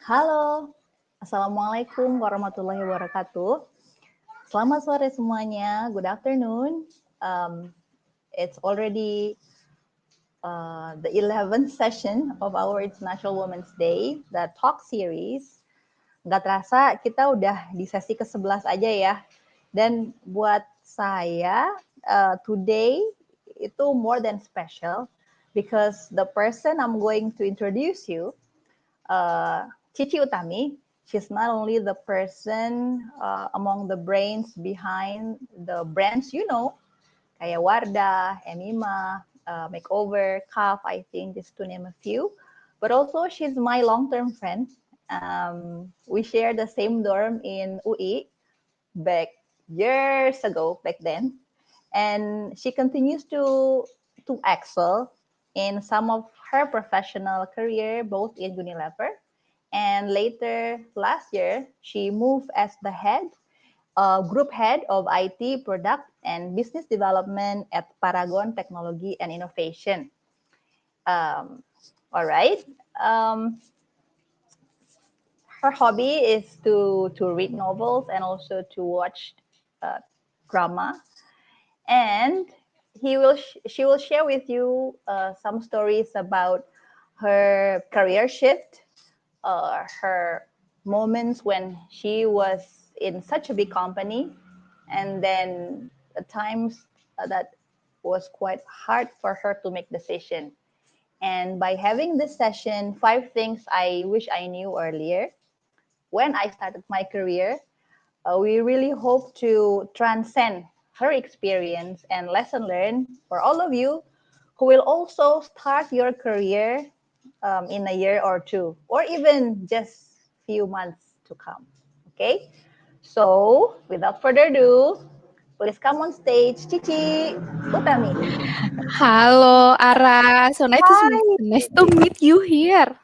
Halo, Assalamualaikum warahmatullahi wabarakatuh. Selamat sore semuanya. Good afternoon. It's already the 11th session of our International Women's Day, the talk series. Nggak terasa kita udah di sesi ke-11 aja ya. Dan buat saya, today itu more than special because the person I'm going to introduce you, Chichi Utami, she's not only the person among the brains behind the brands you know, kayak Wardah, Emima, Makeover, CAF, I think, just to name a few. But also she's my long-term friend. We share the same dorm in UI back years ago, back then. And she continues to excel in some of her professional career, both in Unilever and later last year, she moved as the group head of IT product and business development at Paragon Technology and Innovation. All right. Her hobby is to read novels and also to watch drama. And she will share with you some stories about her career shift, her moments when she was in such a big company, and then the times that was quite hard for her to make decision. And by having this session, 5 things I wish I knew earlier when I started my career, we really hope to transcend her experience and lesson learned for all of you who will also start your career in a year or two, or even just few months to come. Okay, so without further ado, please come on stage, Chichi Utami. Halo Ara, so Hi, nice to Chichi. meet you here.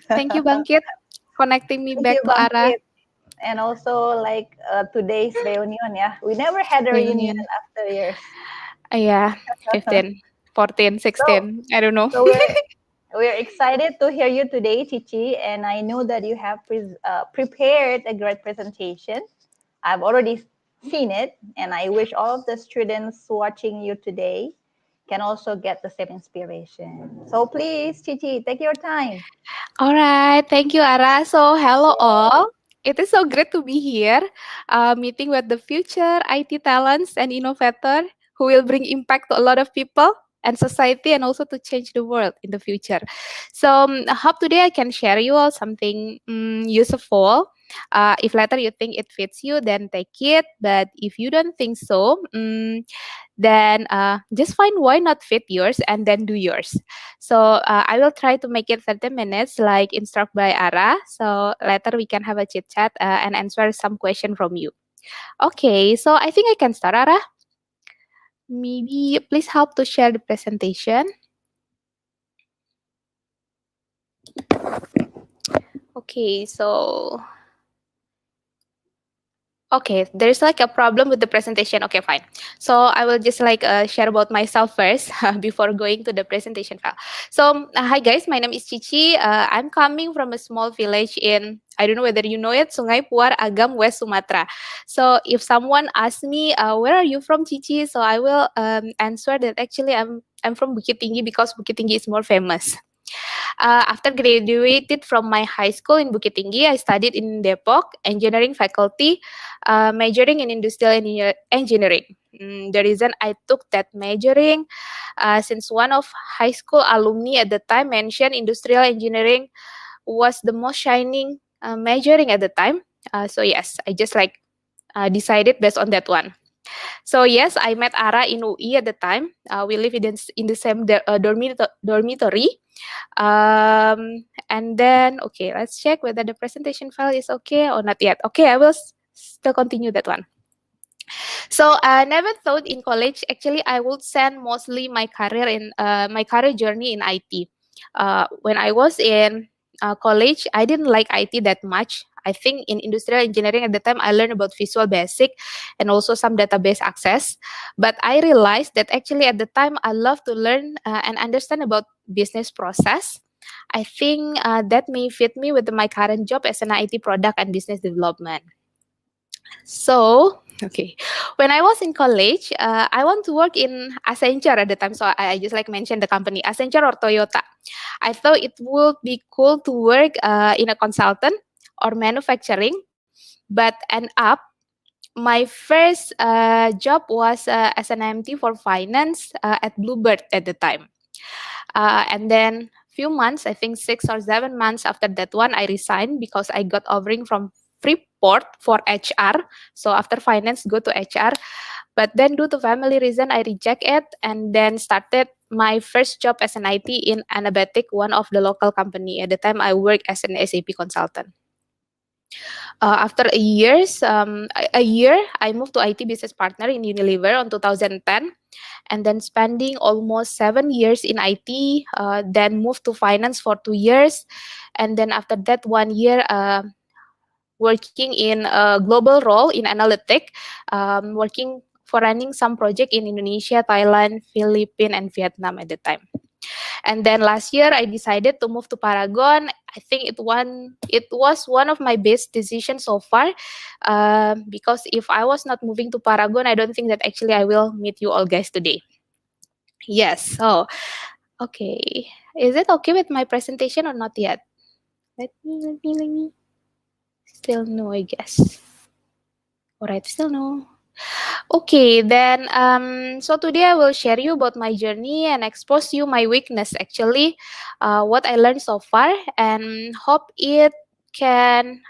Thank you Bangkit connecting me Thank you, back to Ara. Bangkit. And also like today's reunion, yeah. We never had a reunion Reunion. after years. Yeah, 15, 14, So, 16. I don't know. so we're excited to hear you today, Chichi, and I know that you have prepared a great presentation. I've already seen it, and I wish all of the students watching you today can also get the same inspiration. So please, Chichi, take your time. All right, thank you Ara. So hello all. It is so great to be here, meeting with the future IT talents and innovator who will bring impact to a lot of people and society and also to change the world in the future. So I hope today I can share you all something useful. If later you think it fits you, then take it. But if you don't think so, then just find why not fit yours and then do yours. So I will try to make it 30 minutes like instructed by Ara. So later we can have a chit chat and answer some question from you. Okay, so I think I can start, Ara. Maybe please help to share the presentation. Okay, so okay, there's like a problem with the presentation. Okay, fine. So I will just like share about myself first before going to the presentation file. So hi guys, my name is Chichi. I'm coming from a small village in, I don't know whether you know it, Sungai Puar, Agam, West Sumatra. So if someone asks me, where are you from, Chichi? So I will answer that actually I'm from Bukit Tinggi because Bukit Tinggi is more famous. After graduated from my high school in Bukit Tinggi, I studied in Depok engineering faculty, majoring in industrial engineering. The reason I took that majoring, since one of high school alumni at the time mentioned industrial engineering was the most shining majoring at the time. So yes, I just like decided based on that one. So yes, I met Ara in UI at the time. We live in the same dormitory. And then, okay, let's check whether the presentation file is okay or not yet. Okay, I will still continue that one. So I never thought in college, actually, I would send mostly my career journey in IT. When I was in college, I didn't like IT that much. I think in industrial engineering at the time, I learned about Visual Basic and also some database access. But I realized that actually at the time, I love to learn and understand about business process. I think that may fit me with my current job as an IT product and business development. So, okay, when I was in college, I want to work in Accenture at the time. So I just like mentioned the company Accenture or Toyota. I thought it would be cool to work in a consultant or manufacturing, but end up my first job was as an MT for finance at Bluebird at the time. And then few months, I think 6 or 7 months after that one, I resigned because I got offering from Freeport for HR. So after finance, go to HR. But then due to family reason, I reject it and then started my first job as an IT in Anabatic, one of the local company. At the time, I worked as an SAP consultant. After a year, I moved to IT business partner in Unilever on 2010, and then spending almost 7 years in IT. Then moved to finance for 2 years, and then after that 1 year. Working in a global role in analytic, working for running some project in Indonesia, Thailand, Philippines, and Vietnam at the time. And then last year I decided to move to Paragon. I think it was one of my best decisions so far, because if I was not moving to Paragon, I don't think that actually I will meet you all guys today. Yes. So okay, is it okay with my presentation or not yet? Let me. Still no, I guess. Alright, still no. Okay, then so today I will share you about my journey and expose you my weakness actually, what I learned so far, and hope it can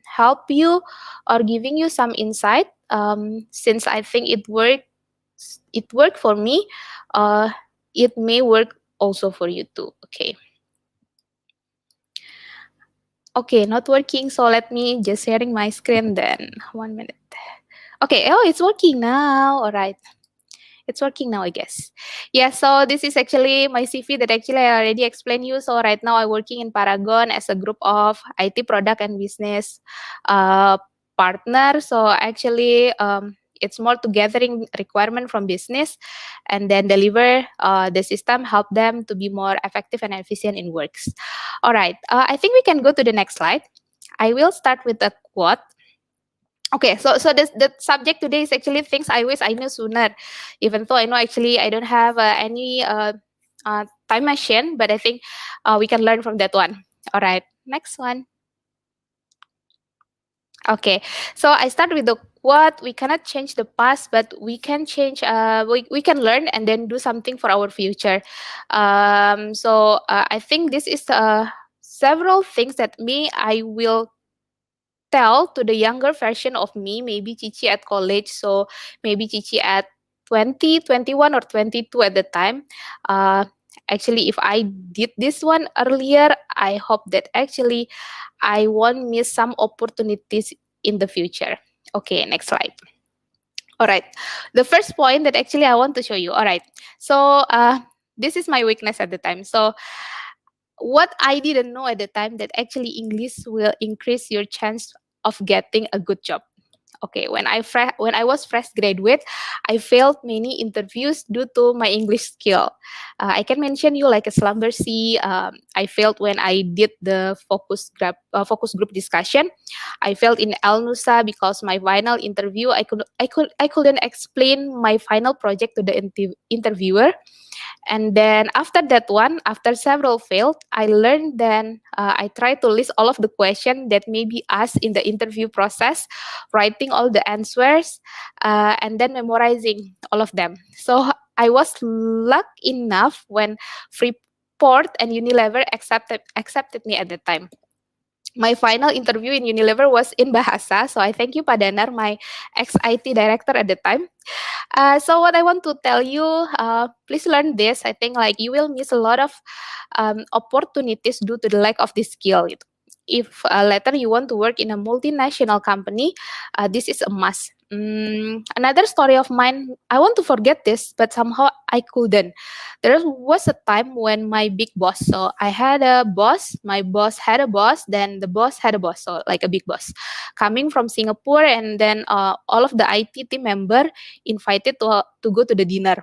help you or giving you some insight. Since I think it worked for me, uh, it may work also for you too. Okay. Okay, not working. So let me just sharing my screen then. 1 minute. Okay. Oh, it's working now. All right. It's working now, I guess. Yeah, so this is actually my CV that actually I already explained you. So right now I'm working in Paragon as a group of IT product and business uh, partner. So actually, it's more to gathering requirement from business and then deliver the system, help them to be more effective and efficient in works. All right, I think we can go to the next slide. I will start with a quote. Okay, so the subject today is actually things I wish I knew sooner, even though I know actually I don't have any time machine, but I think we can learn from that one. All right, next one. Okay, so I start with the quote: "We cannot change the past, but we can change. We can learn and then do something for our future." So I think this is several things that I will tell to the younger version of me, maybe Chichi at college, so maybe Chichi at 20, 21, or 22 at the time. Uh, Actually, if I did this one earlier, I hope that actually I won't miss some opportunities in the future. Okay, next slide. All right. The first point that actually I want to show you. All right. So this is my weakness at the time. So what I didn't know at the time that actually English will increase your chance of getting a good job. Okay, when I was fresh graduate, I failed many interviews due to my English skill. I can mention you like a slumber C. I failed when I did the focus group discussion. I failed in El Nusa because my final interview I couldn't explain my final project to the interviewer. And then after that one, after several failed, I learned then I tried to list all of the questions that may be asked in the interview process, writing all the answers, and then memorizing all of them. So I was lucky enough when Freeport and Unilever accepted me at that time. My final interview in Unilever was in Bahasa, so I thank you Pak Danar, my ex-IT director at the time. So what I want to tell you, please learn this. I think like you will miss a lot of opportunities due to the lack of this skill. Gitu. If later you want to work in a multinational company, this is a must. Another story of mine, I want to forget this, but somehow I couldn't. There was a time when my big boss, so I had a boss, my boss had a boss, then the boss had a boss, so like a big boss, coming from Singapore, and then all of the IT team member invited to go to the dinner.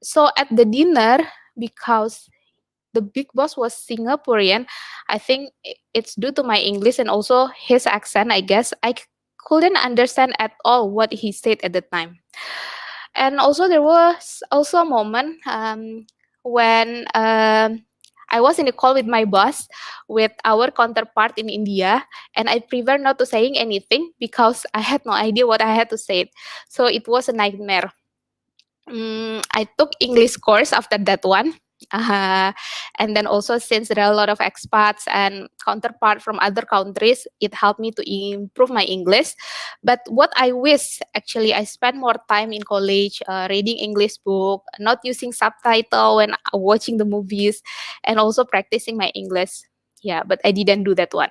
So at the dinner, because the big boss was Singaporean. I think it's due to my English and also his accent. I guess couldn't understand at all what he said at the time. And also there was also a moment when I was in a call with my boss, with our counterpart in India, and I prefer not to saying anything because I had no idea what I had to say. So it was a nightmare. I took English course after that one. Uh, and then also since there are a lot of expats and counterpart from other countries, it helped me to improve my English. But what I wish actually I spent more time in college reading English book, not using subtitle when watching the movies, and also practicing my English. Yeah, but I didn't do that one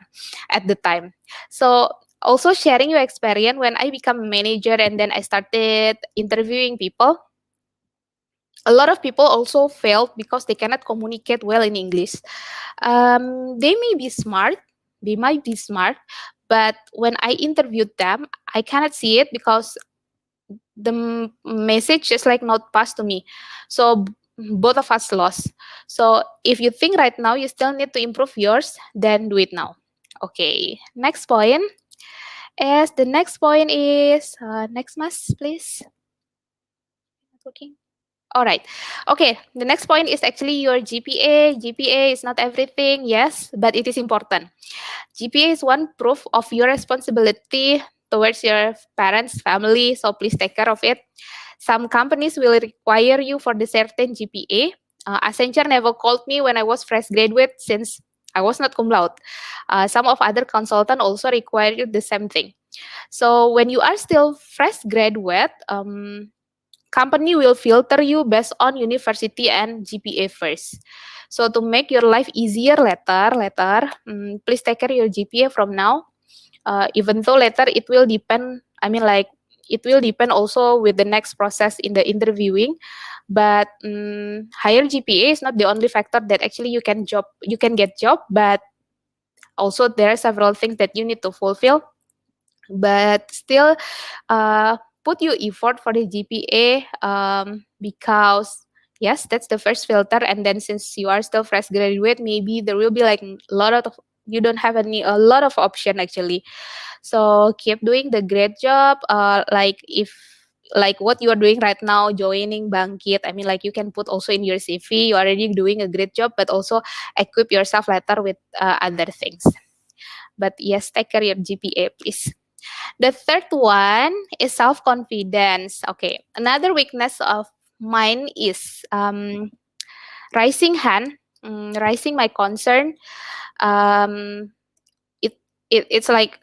at the time. So also sharing your experience when I become a manager and then I started interviewing people, a lot of people also failed because they cannot communicate well in English. They may be smart, they might be smart, but when I interviewed them, I cannot see it because the message is like not passed to me. So both of us lost. So if you think right now you still need to improve yours, then do it now. Okay, next point. As the next point is next, mas, please. Not working. All right. Okay. The next point is actually your GPA. GPA is not everything, yes, but it is important. GPA is one proof of your responsibility towards your parents, family, so please take care of it. Some companies will require you for the certain GPA. Accenture never called me when I was fresh graduate since I was not cum laude. Some of other consultant also require you the same thing. So when you are still fresh graduate, company will filter you based on university and GPA first. So to make your life easier later, please take care your GPA from now. Even though later it will depend. I mean, like it will depend also with the next process in the interviewing. But higher GPA is not the only factor that actually you can get job. But also there are several things that you need to fulfill. But still, put your effort for the GPA, because yes, that's the first filter. And then since you are still fresh graduate, maybe there will be like a lot of you don't have a lot of option actually. So keep doing the great job. Like if like what you are doing right now, joining Bangkit. I mean, like you can put also in your CV, you are already doing a great job, but also equip yourself later with other things. But yes, take care your GPA, please. The third one is self confidence. Okay, another weakness of mine is raising hand, raising my concern. Um, it, it's like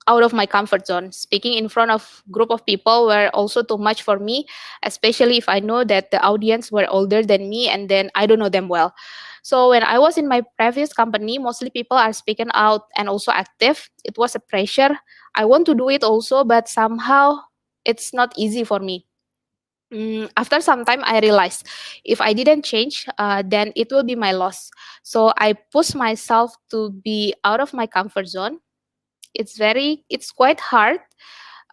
out of my comfort zone. Speaking in front of group of people were also too much for me, especially if I know that the audience were older than me and then I don't know them well. So when I was in my previous company, mostly people are speaking out and also active. It was a pressure. I want to do it also, but somehow it's not easy for me. After some time, I realized if I didn't change, then it will be my loss. So I push myself to be out of my comfort zone. It's quite hard.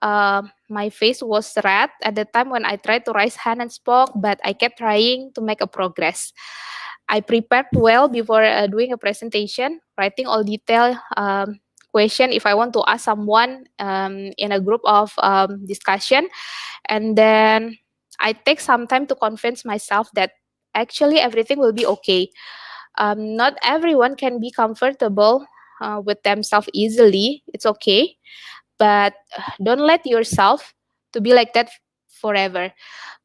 My face was red at the time when I tried to raise hand and spoke, but I kept trying to make a progress. I prepared well before doing a presentation, writing all detail question if I want to ask someone in a group of discussion, and then I take some time to convince myself that actually everything will be okay. Not everyone can be comfortable with themselves easily. It's okay, but don't let yourself to be like that forever.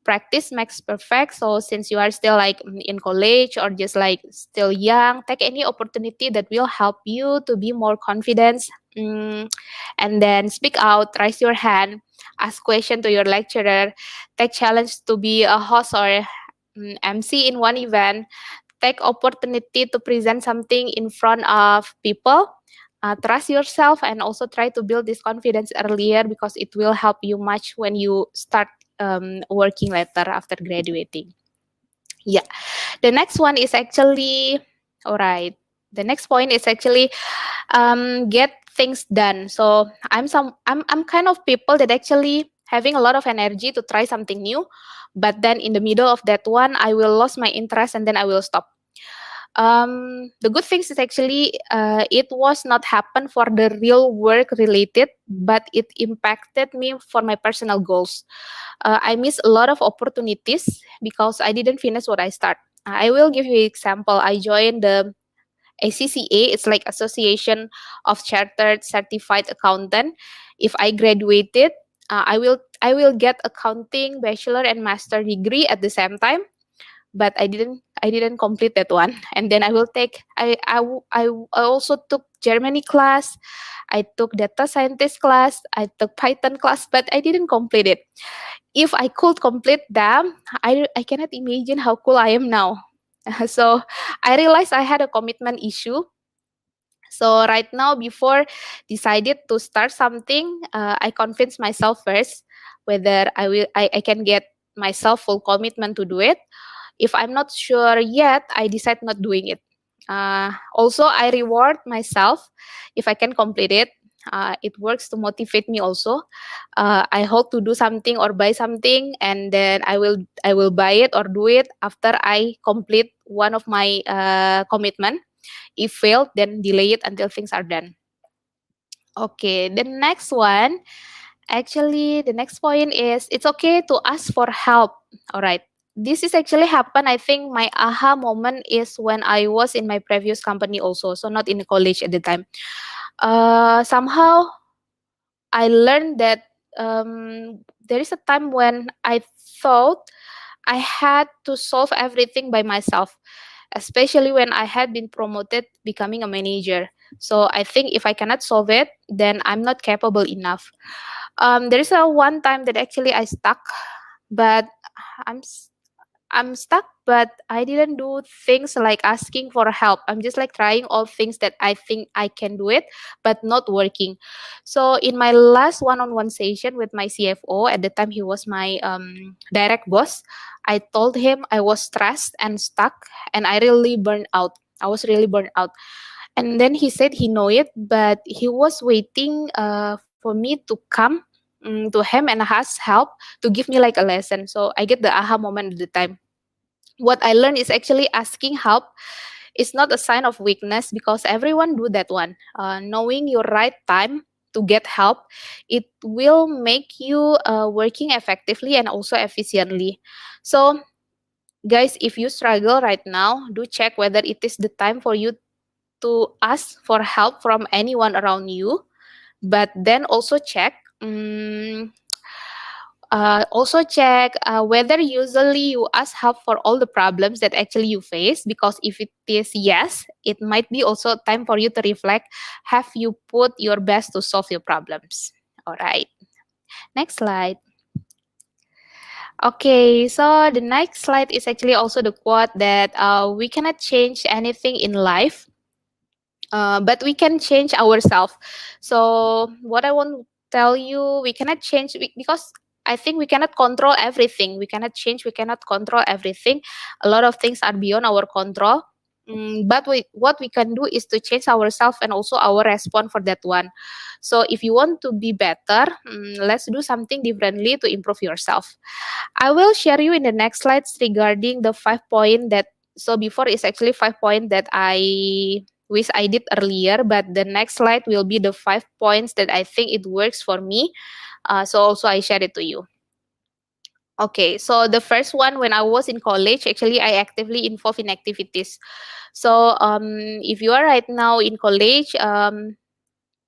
Practice makes perfect. So since you are still like in college or just like still young, take any opportunity that will help you to be more confident. And then speak out, raise your hand, ask question to your lecturer, take challenge to be a host or MC in one event, take opportunity to present something in front of people. Trust yourself and also try to build this confidence earlier because it will help you much when you start working later after graduating. Yeah. The next one is actually, all right. The next point is actually get things done. So I'm kind of people that actually having a lot of energy to try something new, but then in the middle of that one, I will lose my interest and then I will stop. The good things is actually it was not happen for the real work related, but it impacted me for my personal goals. I missed a lot of opportunities because I didn't finish what I start. I will give you an example. I joined the ACCA. It's like Association of Chartered Certified Accountant. If I graduated, I will get accounting bachelor and master degree at the same time, but I didn't complete that one. And then I will take I also took Germany class, I took data scientist class, I took Python class, but I didn't complete it. If I could complete them, I cannot imagine how cool I am now. So I realized I had a commitment issue. So right now, before decided to start something, I convinced myself first whether I can get myself full commitment to do it. If I'm not sure yet, I decide not doing it. Also, I reward myself if I can complete it. It works to motivate me also. I hope to do something or buy something, and then I will buy it or do it after I complete one of my commitment. If failed, then delay it until things are done. Okay, the next one. Actually, the next point is it's okay to ask for help. All right. This is actually happened. I think my aha moment is when I was in my previous company also, so not in college at the time. Somehow I learned that there is a time when I thought I had to solve everything by myself, especially when I had been promoted becoming a manager. So I think if I cannot solve it, then I'm not capable enough. There is a one time that actually I stuck, but I'm s- I'm stuck, but I didn't do things like asking for help. I'm just like trying all things that I think I can do it, but not working. So in my last one-on-one session with my CFO, at the time he was my direct boss, I told him I was stressed and stuck, and I really burned out. I was really burned out. And then he said he know it, but he was waiting for me to come to him and ask help to give me like a lesson. So I get the aha moment at the time. What I learned is actually asking help is not a sign of weakness because everyone do that one. Knowing your right time to get help, it will make you working effectively and also efficiently. So guys, if you struggle right now, do check whether it is the time for you to ask for help from anyone around you, but then also check whether usually you ask help for all the problems that actually you face, because if it is yes, it might be also time for you to reflect, have you put your best to solve your problems? All right, next slide. Okay, so the next slide is actually also the quote that we cannot change anything in life, but we can change ourselves. So what I want to tell you, we cannot change because I think we cannot control everything. We cannot change, we cannot control everything. A lot of things are beyond our control. But what we can do is to change ourselves and also our response for that one. So if you want to be better, let's do something differently to improve yourself. I will share you in the next slides regarding the 5 point that, so before is actually 5 point that I wish I did earlier, but the next slide will be the 5 points that I think it works for me. So also I share it to you. Okay, so the first one, when I was in college, actually I actively involved in activities. So if you are right now in college,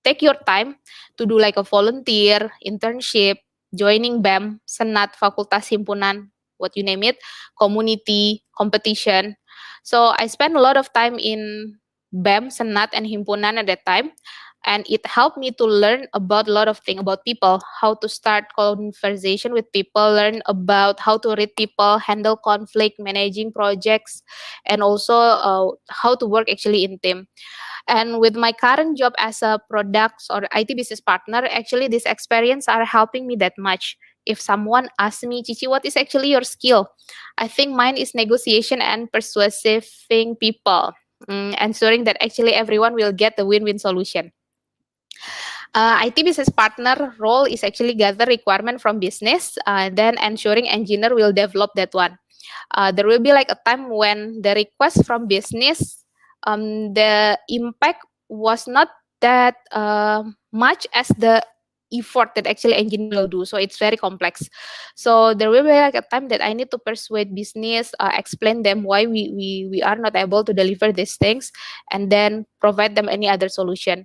take your time to do like a volunteer, internship, joining BEM, senat, fakultas, himpunan, what you name it, community, competition. So I spent a lot of time in BEM, senat, and himpunan at that time. And it helped me to learn about a lot of things about people, how to start conversation with people, learn about how to read people, handle conflict, managing projects, and also how to work actually in team. And with my current job as a products or IT business partner, actually this experience are helping me that much. If someone asks me, Chichi, what is actually your skill? I think mine is negotiation and persuading people, ensuring that actually everyone will get the win-win solution. IT business partner role is actually gather requirement from business, then ensuring engineer will develop that one. There will be like a time when the request from business, the impact was not that much as the effort that actually engineer will do. So it's very complex. So there will be like a time that I need to persuade business, explain them why we are not able to deliver these things, and then provide them any other solution.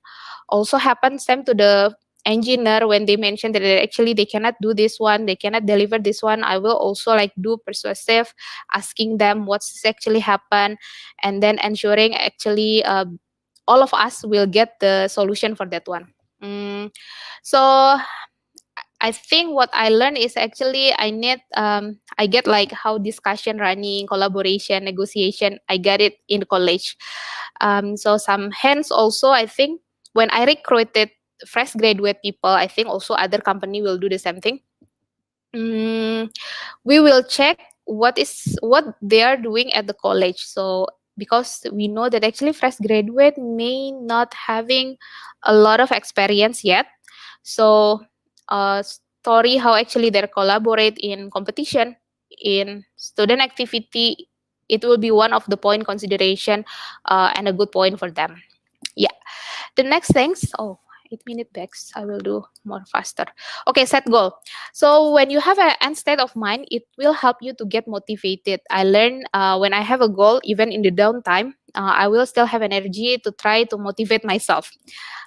Also happens same to the engineer when they mention that actually they cannot do this one, they cannot deliver this one. I will also like do persuasive, asking them what's actually happened, and then ensuring actually all of us will get the solution for that one. So I think what I learned is actually I get like how discussion running, collaboration, negotiation. I got it in college. So some hands also, I think when I recruited fresh graduate people, I think also other company will do the same thing. We will check what they are doing at the college. So because we know that actually fresh graduate may not having a lot of experience yet, so story how actually they collaborate in competition, in student activity, it will be one of the point consideration, and a good point for them. Yeah. The next things, oh, 8 minute backs, I will do more faster. Okay, set goal. So when you have an end state of mind, it will help you to get motivated. I learn when I have a goal, even in the downtime, I will still have energy to try to motivate myself.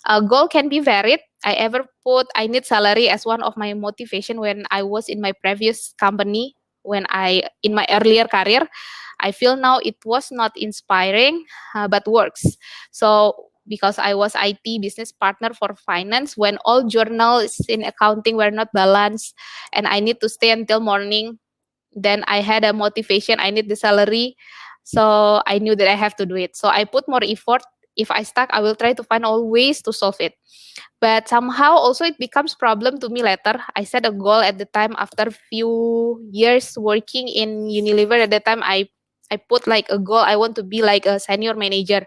A goal can be varied. I ever put I need salary as one of my motivation when I was in my previous company, when I in my earlier career. I feel now it was not inspiring, but works. So because I was IT business partner for finance, when all journals in accounting were not balanced and I need to stay until morning, then I had a motivation. I need the salary, so I knew that I have to do it. So I put more effort. If I stuck, I will try to find all ways to solve it. But somehow also it becomes problem to me later. I set a goal at the time after few years working in Unilever. At the time, I put like a goal. I want to be like a senior manager.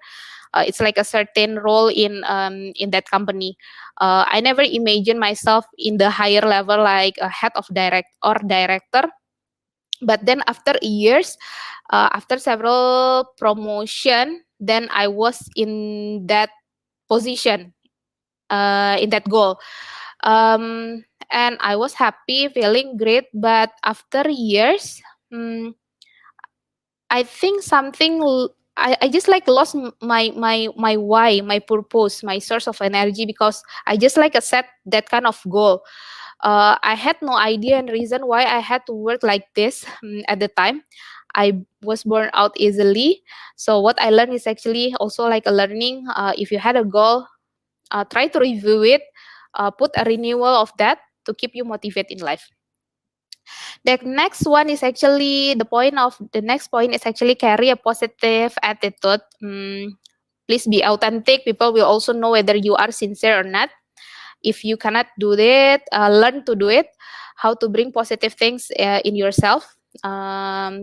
It's like a certain role in that company. I never imagined myself in the higher level like a head of director. But then after years, after several promotion, then I was in that position, in that goal. And I was happy, feeling great. But after years, I think I just like lost my why, my purpose, my source of energy, because I just like a set that kind of goal. I had no idea and reason why I had to work like this at the time. I was burned out easily. So what I learned is actually also like a learning. If you had a goal, try to review it, put a renewal of that to keep you motivated in life. The next one is actually the next point is actually carry a positive attitude. Please be authentic. People will also know whether you are sincere or not. If you cannot do that, learn to do it. How to bring positive things in yourself.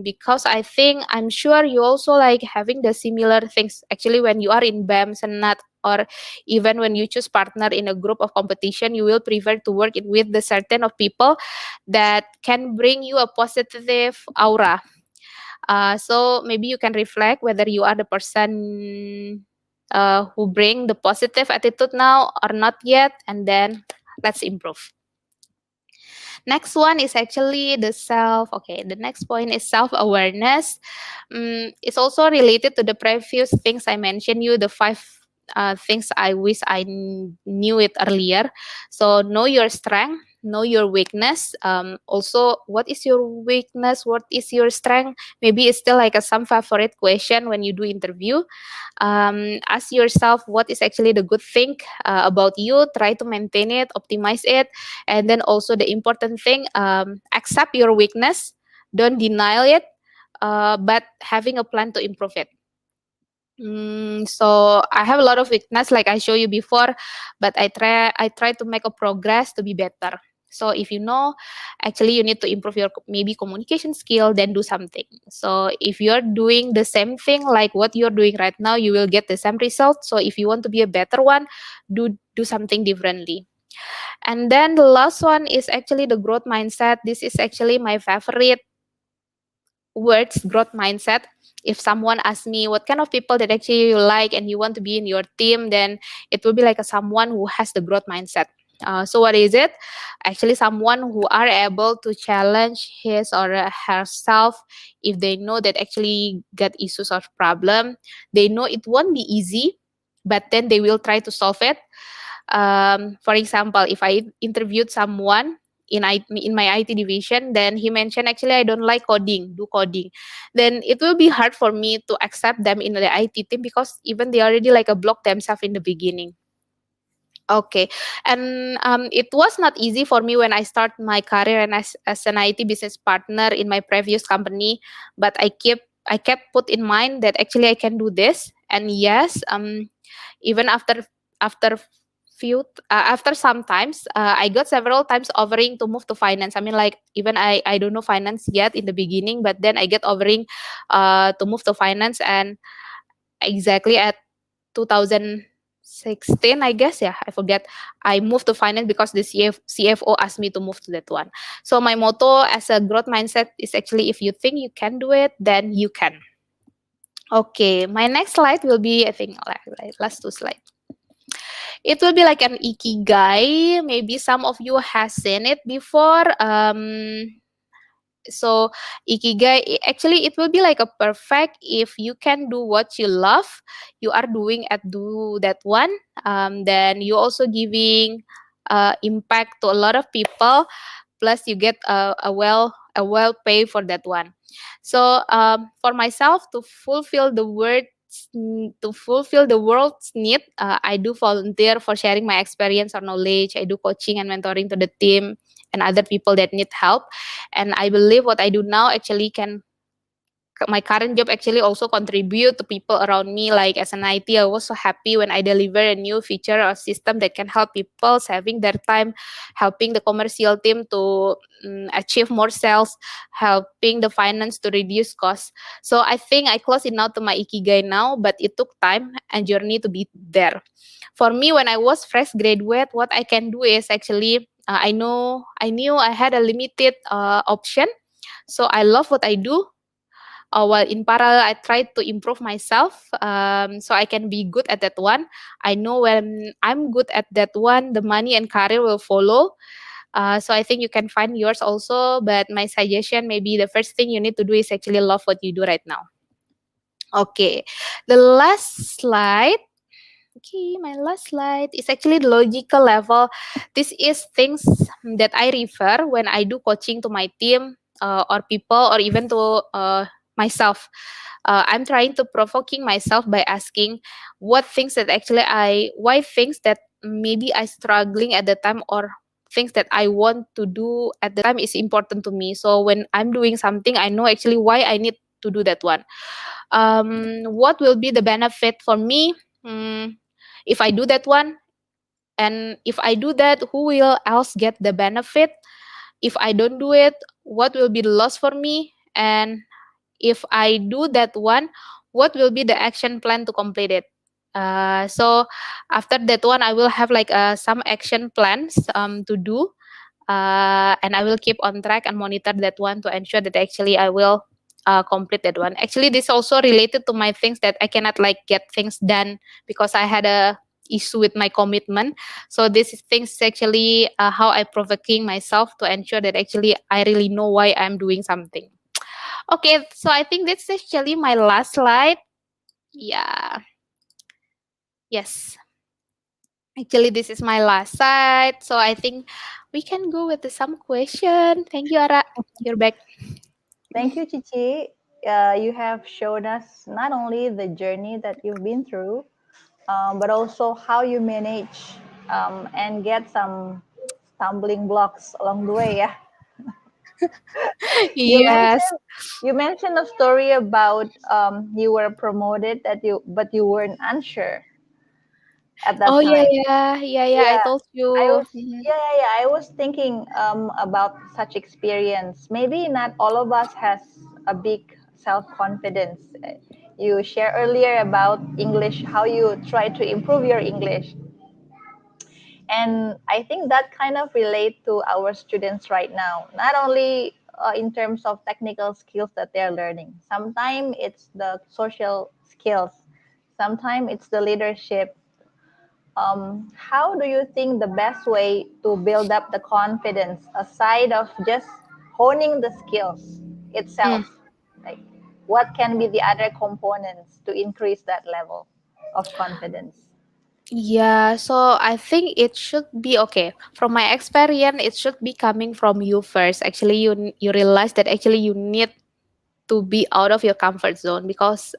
Because I'm sure you also like having the similar things. Actually, when you are in BEM, Senat, or even when you choose partner in a group of competition, you will prefer to work with the certain of people that can bring you a positive aura. So maybe you can reflect whether you are the person who bring the positive attitude now or not yet, and then let's improve. Next one is actually the next point is self-awareness. It's also related to the previous things I mentioned you, the five things I wish I knew it earlier. So know your strength, know your weakness. Also, what is your weakness? What is your strength? Maybe it's still like some favorite question when you do interview. Ask yourself what is actually the good thing about you. Try to maintain it, optimize it, and then also the important thing, accept your weakness, don't deny it, but having a plan to improve it. So I have a lot of weakness, like I showed you before, but I try to make a progress to be better. So if you know, actually you need to improve your maybe communication skill, then do something. So if you're doing the same thing like what you're doing right now, you will get the same result. So if you want to be a better one, do something differently. And then the last one is actually the growth mindset. This is actually my favorite words growth mindset. If someone asks me what kind of people that actually you like and you want to be in your team, then it will be like a someone who has the growth mindset. So what is it? Actually, someone who are able to challenge his or herself. If they know that actually got issues or problem, they know it won't be easy, but then they will try to solve it. For example, if I interviewed someone in my IT division, then he mentioned actually I don't like do coding, then it will be hard for me to accept them in the IT team because even they already like a block themselves in the beginning. Okay, and it was not easy for me when I start my career and as an IT business partner in my previous company, but I kept put in mind that actually I can do this, and yes, even after after sometimes I got several times offering to move to finance. I mean, like even I don't know finance yet in the beginning, but then I get offering to move to finance, and exactly at 2016, I guess, yeah, I forget, I moved to finance because the CFO asked me to move to that one. So my motto as a growth mindset is actually, if you think you can do it, then you can. Okay, my next slide will be, I think, last two slides. It will be like an ikigai. Maybe some of you has seen it before. So ikigai, actually it will be like a perfect, if you can do what you love, you are doing at do that one, then you also giving impact to a lot of people, plus you get a well pay for that one. So for myself, to fulfill the world's need, I do volunteer for sharing my experience or knowledge. I do coaching and mentoring to the team and other people that need help, and I believe what I do now actually can, my current job actually also contribute to people around me. Like as an IT, I was so happy when I deliver a new feature or system that can help people saving their time, helping the commercial team to achieve more sales, helping the finance to reduce costs. So I think I close enough to my ikigai now, but it took time and journey to be there. For me, when I was fresh graduate, what I can do is actually, I knew I had a limited option, so I love what I do. While in parallel, I try to improve myself, so I can be good at that one. I know when I'm good at that one, the money and career will follow. So I think you can find yours also. But my suggestion, maybe the first thing you need to do is actually love what you do right now. Okay, the last slide. Okay, my last slide is actually the logical level. This is things that I refer when I do coaching to my team, or people, or even to myself. I'm trying to provoking myself by asking why things that maybe I struggling at the time, or things that I want to do at the time is important to me. So when I'm doing something, I know actually why I need to do that one. What will be the benefit for me? Hmm, if I do that one, and if I do that, who will else get the benefit? If I don't do it, what will be the loss for me? And if I do that one, what will be the action plan to complete it? So after that one, I will have like some action plans to do, and I will keep on track and monitor that one to ensure that actually I will complete that one. Actually, this also related to my things that I cannot like get things done because I had a issue with my commitment. So this is things actually how I provoking myself to ensure that actually I really know why I'm doing something. Okay, so I think that's actually my last slide. Yeah. Yes. Actually, this is my last slide. So I think we can go with some question. Thank you, Ara. You're back. Thank you, Chichi. You have shown us not only the journey that you've been through, but also how you manage and get some stumbling blocks along the way. Yeah, you Yes. mentioned you mentioned a story about you were promoted but you weren't unsure at that Oh yeah, time. yeah, yeah, yeah. I Yeah, told I you. was yeah. I was thinking about such experience. Maybe not all of us has a big self confidence. You share earlier about English, how you try to improve your English, and I think that kind of relate to our students right now. Not only in terms of technical skills that they're learning. Sometimes it's the social skills. Sometimes it's the leadership. How do you think the best way to build up the confidence aside of just honing the skills Mm. itself? Like, what can be the other components to increase that level of confidence? Yeah, so I think it should be okay. From my experience, it should be coming from you first. Actually, you realize that actually you need to be out of your comfort zone because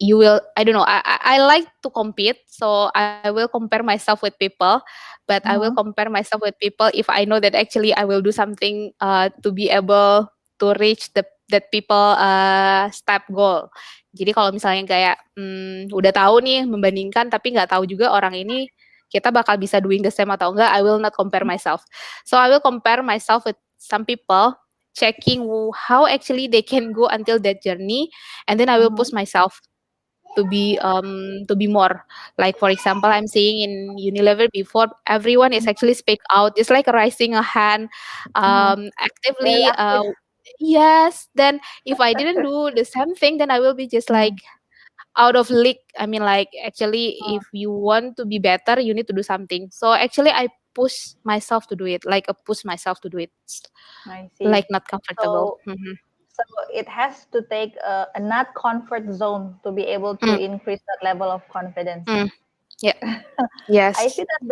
you will, I don't know, I like to compete, so I will compare myself with people, but I will Mm-hmm. compare myself with people if I know that actually I will do something to be able to reach that people step goal. Jadi kalau misalnya kayak udah tahu nih membandingkan tapi nggak tahu juga orang ini kita bakal bisa doing the same atau enggak, I will not compare myself. So I will compare myself with some people, checking how actually they can go until that journey, and then I will Mm-hmm. push myself to be more. Like for example, I'm seeing in Unilever before everyone is actually speak out, just like raising a hand, Mm-hmm. Very actively. active. Yes. Then if I didn't do the same thing, then I will be just Mm-hmm. like out of league. I mean, like actually, if you want to be better, you need to do something. So actually, I push myself to do it, like push myself to do it, I like see. not comfortable. So, so it has to take a not comfort zone to be able to Mm, increase that level of confidence. mm, yeah. I Yes. see that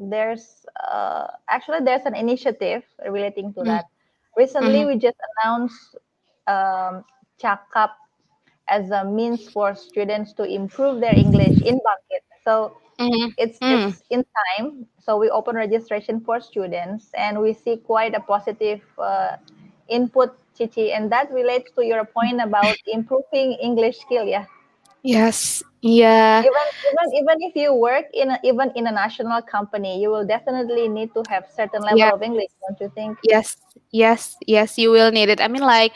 there's actually there's an initiative relating to Mm, that. Recently, mhm, we just announced um, Cakap as a means for students to improve their English in Bangkit. So mhm, mm. it's in time. So we open registration for students, and we see quite a positive input, Chichi, and that relates to your point about improving English skill. Yeah, Yes. Yeah. even if you work even in a national company, you will definitely need to have certain level Yeah. of English, don't you think? Yes. Yes. Yes. You will need it. I mean, like,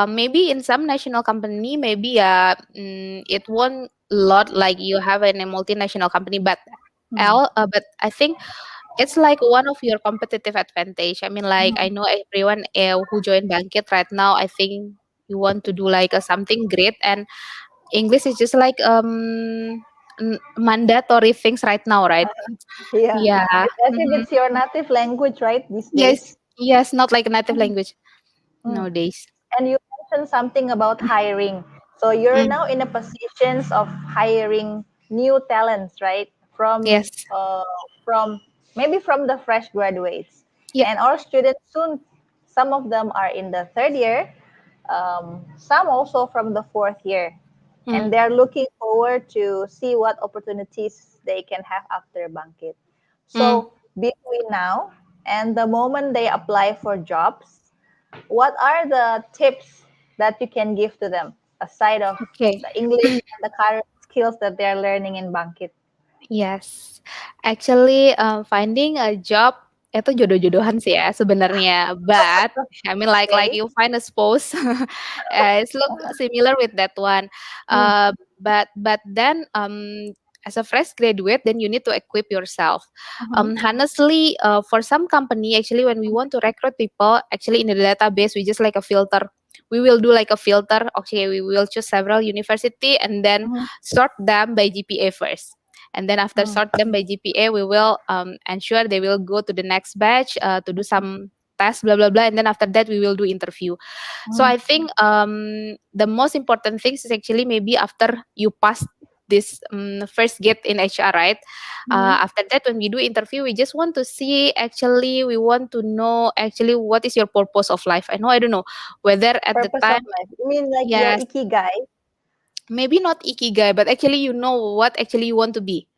maybe in some national company, maybe it won't lot like you have in a multinational company, but Hmm. but I think it's like one of your competitive advantage. I mean, like I Mhm. know everyone who joined Bangkit right now. I think you want to do like something great, and English is just like mandatory things right now, right? Yeah, Yeah. it's as if Mhm. it's your native language, right? These Yes. days. Yes. Not like a native Mhm. language Mm. nowadays. And you mentioned something about hiring. So you're Mm. now in a positions of hiring new talents, right? Yes. From maybe from the fresh graduates, Yeah. and our students soon. Some of them are in the third year, some also from the fourth year, Mm. and they're looking forward to see what opportunities they can have after Bangkit. Mm. So between now and the moment they apply for jobs, what are the tips that you can give to them aside of Okay. the English and the current skills that they're learning in Bangkit? Yes. Actually, finding a job itu jodoh-jodohan sih ya sebenarnya. But I mean like Okay. you find a spouse, it's look similar with that one. Mm, But then as a fresh graduate, then you need to equip yourself. mhm, Honestly, for some company, actually, when we want to recruit people, actually in the database, we just like a filter. We will do like a filter. Okay, we will choose several university and then mhm, sort them by GPA first, and then after mm, sort them by GPA, we will ensure they will go to the next batch to do some tests, blah blah blah, and then after that we will do interview. So mm, I think the most important things is actually maybe after you pass this first gate in HR, right? mhm. After that, when we do interview, we just want to see actually, we want to know actually what is your purpose of life. I don't know whether at the Purpose of time, life. You mean like your yes, ikigai? maybe not ikigai, but actually you know what actually you want to be.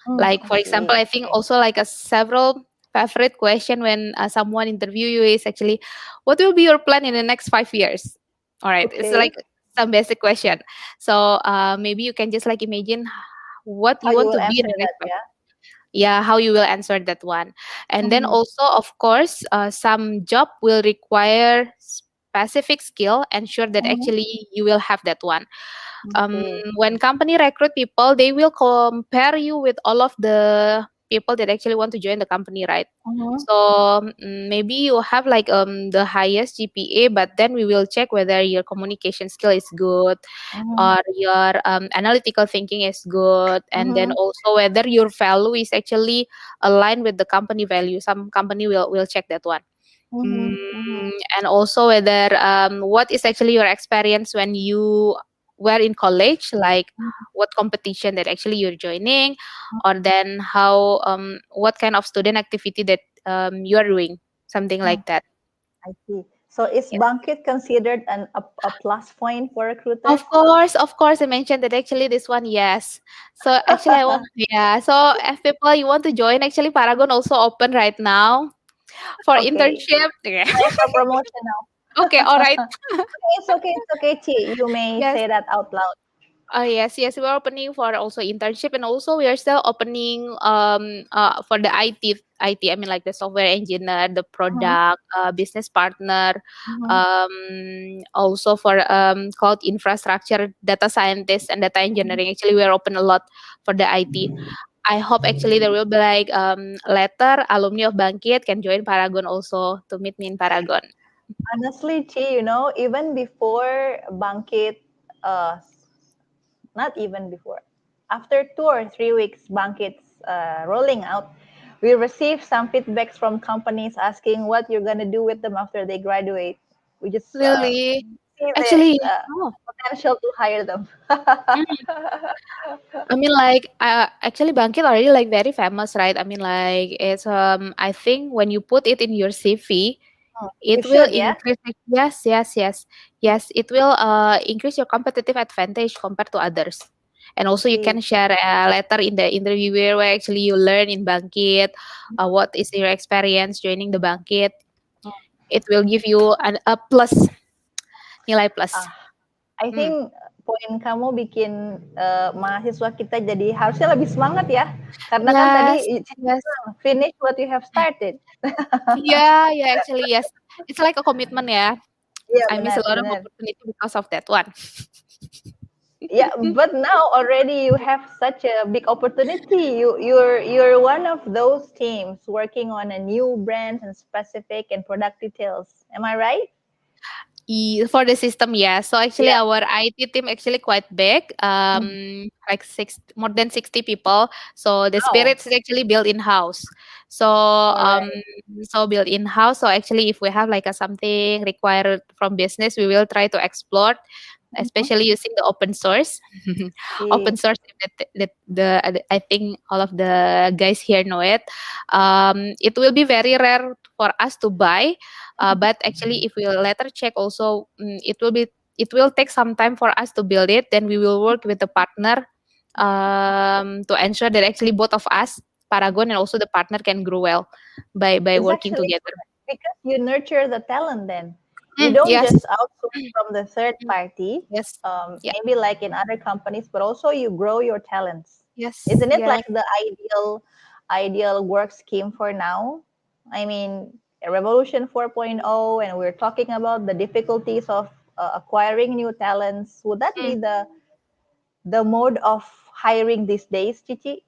Mm, Like I for example, see. I think Okay. also like a several favorite question when someone interview you is actually, what will be your plan in the next 5 years? All right, it's Okay. like some basic question. So maybe you can just like imagine what How you you want will to be in answer the next that? five. Yeah. Yeah, how you will answer that one. And then Mhm. also, of course, some job will require specific skill. Ensure that Mhm. actually you will have that one. um, Okay. when company recruit people, they will compare you with all of the people that actually want to join the company, right? Mm-hmm. So maybe you have like the highest GPA, but then we will check whether your communication skill is good Mm-hmm. or your analytical thinking is good, and then Mm-hmm. also whether your value is actually aligned with the company value. Some company will check that one. Mm-hmm. Mm-hmm. And also whether what is actually your experience when you were in college, like what competition that actually you're joining, or then how what kind of student activity that you are doing, something Mm-hmm. like that. I see. So is Yes. Bangkit considered a plus point for recruiters? Of course, I mentioned that actually this one, yes. So actually, I want, yeah. So if people you want to join, actually Paragon also open right now for Okay, internship. Yeah. time for promotion now. Okay, all right. It's okay, it's okay, Chi. You may Yes. say that out loud. Yes, we're opening for also internship, and also we are still opening for the IT. I mean, like the software engineer, the Mm-hmm. product business partner, Mm-hmm. also for cloud infrastructure, data scientist, and data engineering. Actually, we are open a lot for the IT. I hope actually there will be like later alumni of Bangkit can join Paragon also to meet me in Paragon. Honestly, Chi, even before Bangkit, uh, not even before, after 2 or 3 weeks, Bangkit's rolling out, we received some feedbacks from companies asking what you're gonna do with them after they graduate. We just Really, see the actually, oh. potential to hire them. I mean, like, actually, Bangkit already like very famous, right? I mean, like, it's I think when you put it in your CV, You it will should, yeah. increase. Yes, yes, yes, yes. It will increase your competitive advantage compared to others, and I also you see. can share later in the interview where actually you learn in Bangkit, what is your experience joining the Bangkit. It will give you a plus, nilai plus. Ah, I Hmm. think poin kamu bikin mahasiswa kita jadi harusnya lebih semangat ya, karena kan Yes, tadi yes. finish what you have started. Yeah, yeah, actually, yes. It's like a commitment, yeah. Iya I miss benar a lot of benar. opportunity because of that one. Yeah, but now already you have such a big opportunity. You're one of those teams working on a new brand and specific and product details. Am I right? For the system, yeah. So actually, Yeah. our IT team actually quite big, Mm. like more than 60 people. So the Wow. spirits is actually built in house. So All right. built in house. So actually, if we have like a something required from business, we will try to explore, Mhm. especially using the open source. See. Open source that the I think all of the guys here know it. It will be very rare for us to buy, but actually if we later check also, it will take some time for us to build it. Then we will work with the partner to ensure that actually both of us, Paragon and also the partner, can grow well by It's working actually together. good because you nurture the talent then. You don't Yes. just outsource from the third Mm, party, yes. Yeah. maybe like in other companies, but also you grow your talents. Yes. Isn't it Yes. like the ideal work scheme for now? I mean, Revolution 4.0, and we're talking about the difficulties of acquiring new talents. Would that Mm. be the mode of hiring these days, Chichi?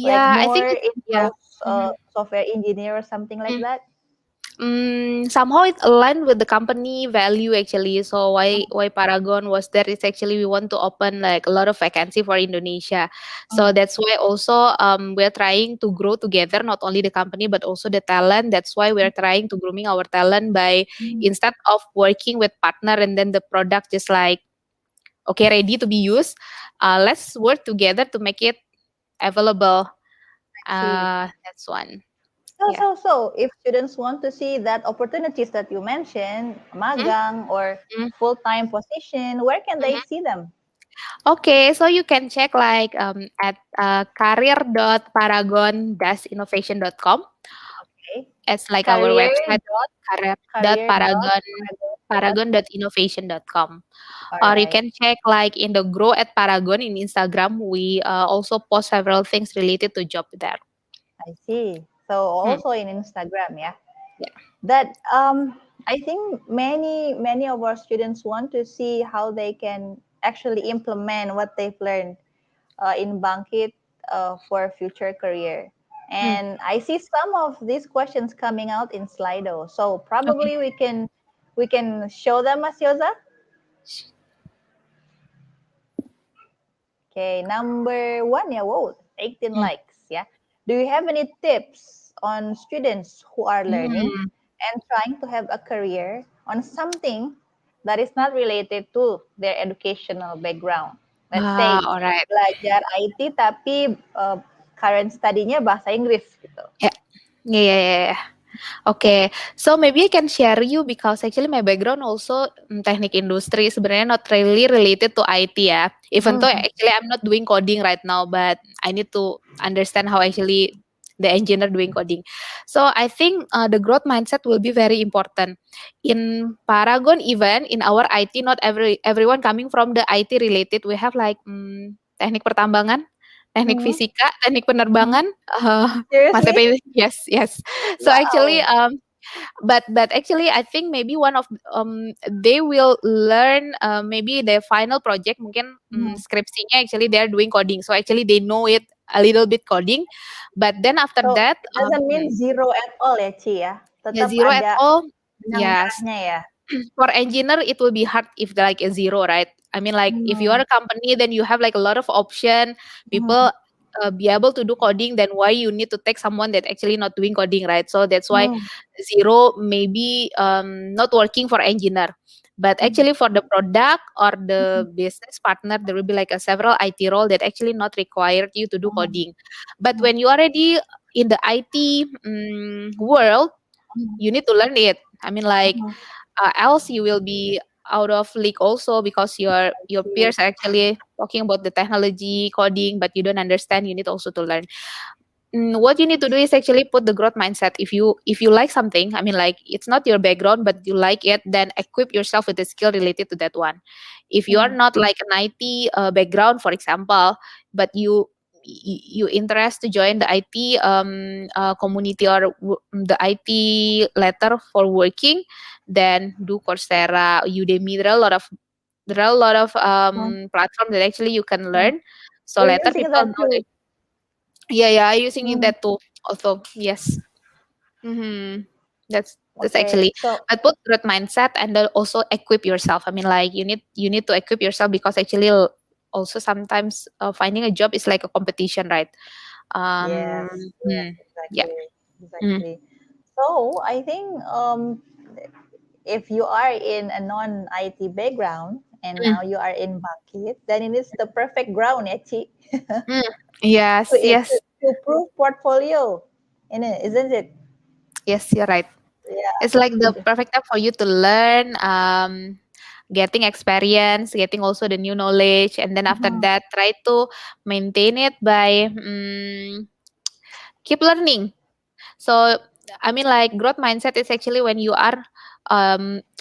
Like Yeah. I think more it. Yeah. in-house Mhm. software engineer or something like Mm. that? Somehow it aligned with the company value actually. So why Paragon was there is actually we want to open like a lot of vacancy for Indonesia. So Mm, that's why also we're trying to grow together, not only the company but also the talent. That's why we're trying to grooming our talent by mm, instead of working with partner and then the product just like okay ready to be used, let's work together to make it available. I see. That's one. So, Yeah. so, so, if students want to see that opportunities that you mentioned, Mm, magang or mm, full-time position, where can they mhm. see them? Okay, so you can check like at career.paragon-innovation.com. Okay. It's like our Career website, dot career dot career.paragon paragon dot. paragon.innovation.com. All Or you right. can check like in the Grow at Paragon in Instagram. We also post several things related to job there. I see. So Hmm. also in Instagram, yeah. Yeah. That I think many of our students want to see how they can actually implement what they've learned in Bangkit for future career. And I see some of these questions coming out in Slido. So Okay. probably we can show them, Mas Yoza. Okay, number one, yeah, whoa, 18 Mm. likes, yeah. Do you have any tips on students who are learning Mm. and trying to have a career on something that is not related to their educational background? Let's say All right. belajar IT tapi current study-nya bahasa Inggris gitu. Yeah. Yeah, yeah, yeah, yeah. Okay, so maybe I can share you because actually my background also teknik industri sebenarnya not really related to IT ya. Even though Hmm. actually I'm not doing coding right now, but I need to understand how actually the engineer doing coding. So I think the growth mindset will be very important in Paragon. Even in our IT, not everyone coming from the IT related. We have like teknik pertambangan, teknik Hmm. fisika, teknik Hmm. penerbangan. Mas Seriously? Epe, yes, yes. So actually, Wow. but actually I think maybe one of they will learn maybe their final project mungkin Hmm. skripsinya actually they are doing coding, so actually they know it a little bit coding, but then after So that it doesn't mean zero at all ya, Ci ya. yeah, Tetap zero at ada all. benang Yes. merahnya ya. For engineer it will be hard if like a zero, right? I mean, like if you are Hmm. a company then you have like a lot of option, Hmm. people be able to do coding, then why you need to take someone that actually not doing coding, right? So that's why Hmm. zero maybe not working for engineer, but Hmm. actually for the product or Hmm. the business partner there will be like a several IT role that actually not required you to do Hmm. coding. But Hmm. when you already in the IT world, Hmm. you need to learn it. I mean, like Hmm. else you will be out of league also because I your see. peers are actually talking about the technology coding, but you don't understand. You need also to learn. What you need to do is actually put the growth mindset. If you like something, I mean, like it's not your background but you like it, then equip yourself with the skill related to that one. If you are Hmm. not like an IT background, for example, but you interest to join the IT community or the IT letter for working, then do Coursera, Udemy. There are a lot of Hmm. platforms that actually you can Hmm. learn. So We're later using people that know that. too. Yeah, yeah, I'm using Hmm. that too. Also, yes. Mm-hmm. That's Okay, actually, so but put growth mindset and then also equip yourself. I mean, like you need to equip yourself because actually also sometimes finding a job is like a competition, right? yes, Um. yes, Yeah. exactly, Mm, exactly. So I think if you are in a non-IT background and mm, now you are in Bangkit, then it is the perfect ground, ya, Ci, mm. Yes, to, yes, to prove portfolio, isn't it? yes. You're right. Yeah. It's like the To, perfect time for you to learn, getting experience, getting also the new knowledge, and then after mhm, that, try to maintain it by keep learning. So, I mean, like growth mindset is actually when you are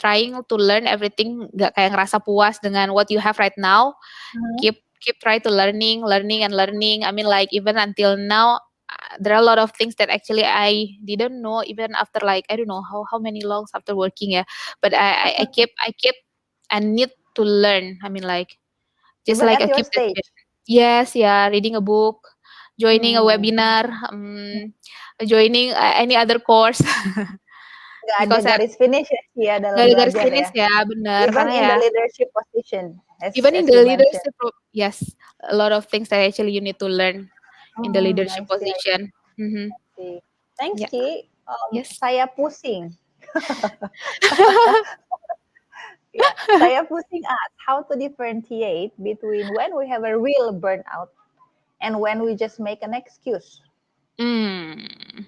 trying to learn everything, gak kayak ngerasa puas dengan what you have right now. mhm, Keep try to learning and learning. I mean, like even until now, there are a lot of things that actually I didn't know even after like I don't know how many longs after working, yeah. But I keep and need to learn. I mean, like just even like at I your keep that. stage. Yes, yeah, reading a book, joining a Hmm. webinar, joining any other course Nggak ada because garis finish ya, Ci, ya dalam nggak ada garis belajar finish ya. ya, bener Even karena in ya the leadership position, even in as the you mentioned. leadership yes, a lot of things that actually you need to learn in the Hmm, leadership I see, I position. Mm-hmm. see. Thanks, Yeah. Ci. Yes. Saya pusing. Ya, saya pusing how to differentiate between when we have a real burnout and when we just make an excuse. Mm.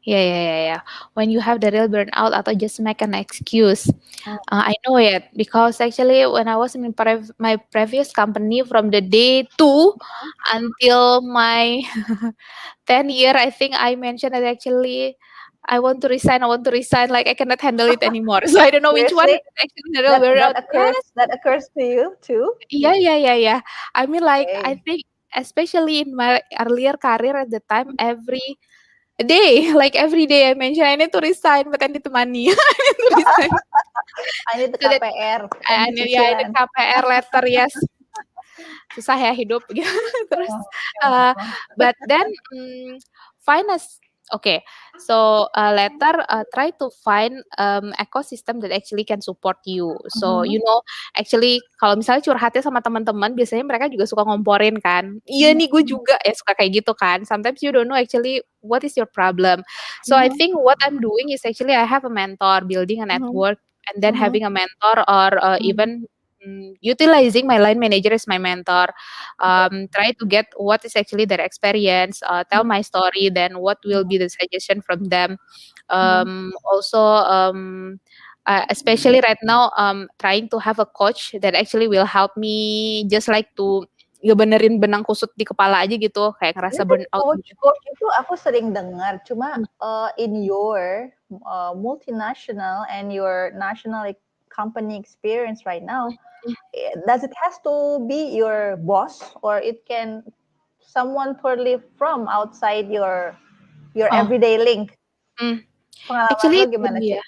Yeah, yeah, yeah, yeah. When you have the real burnout atau just make an excuse. Hmm. I know it because actually when I was in my previous company from the day two until my 10 year, I think I mentioned that actually I want to resign. I want to resign. Like I cannot handle it anymore. So I don't know which one Seriously, is actually the real burnout. Yes. that occurs to you too? Yeah, yeah, yeah, yeah. I mean, like I Okay. think especially in my earlier career at the time, every day, like every day I mention I need to resign, but I need the money. I need to resign. I need the So that KPR I and need, yeah, I need cicilan. KPR letter, yes. Susah ya hidup gitu. Terus Oh, uh, oh, but then find us. Okay, so later try to find ecosystem that actually can support you. So Mhm. actually kalau misalnya curhatnya sama teman-teman, biasanya mereka juga suka ngomporin kan. Iya nih, gue Mhm. juga ya suka kayak gitu kan. Sometimes you don't know actually what is your problem. So I Mhm. think what I'm doing is actually I have a mentor, building a Mhm. network, and then Mhm. having a mentor, or Mhm. even utilizing my line manager as my mentor. Oke. Try to get what is actually their experience, tell Mhm. my story, then what will be the suggestion from them. Mhm. Also, especially right now, trying to have a coach that actually will help me just like to ngebenerin benang kusut di kepala aja gitu, kayak ngerasa Sebenarnya burnout coach gitu. coach itu aku sering dengar, cuma, Hmm. in your, multinational and your national company experience right now, does it has to be your boss or it can someone totally from outside your Oh, everyday link? hmm. Pengalaman Actually lo it gimana, Ci?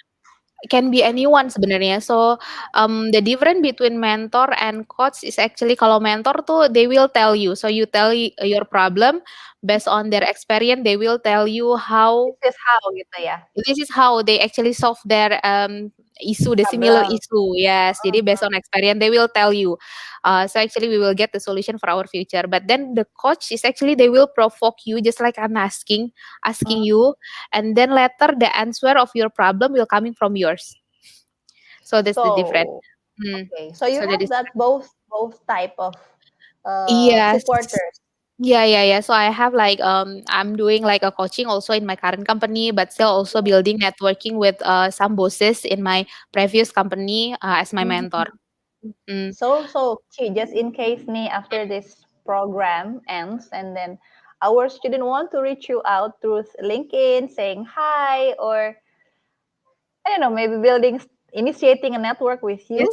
can be anyone sebenarnya. So, the difference between mentor and coach is actually kalau mentor tuh they will tell you. So you tell your problem based on their experience. They will tell you how This is how gitu ya? this is how they actually solve their issue, the similar Problem. issue. Yes, jadi based on experience, they will tell you. So actually, we will get the solution for our future. But then the coach is actually they will provoke you, just like I'm asking Mhm. you, and then later the answer of your problem will coming from yours. So that's the difference. So, Hmm. okay. So you So that have is that both type of, yes. supporters. Yeah. So I have like I'm doing like a coaching also in my current company, but still also building networking with some bosses in my previous company as my mentor. Mhm. Mm. So, Ci, just in case nih after this program ends and then our student want to reach you out through LinkedIn saying hi or I don't know, maybe initiating a network with Yes, you.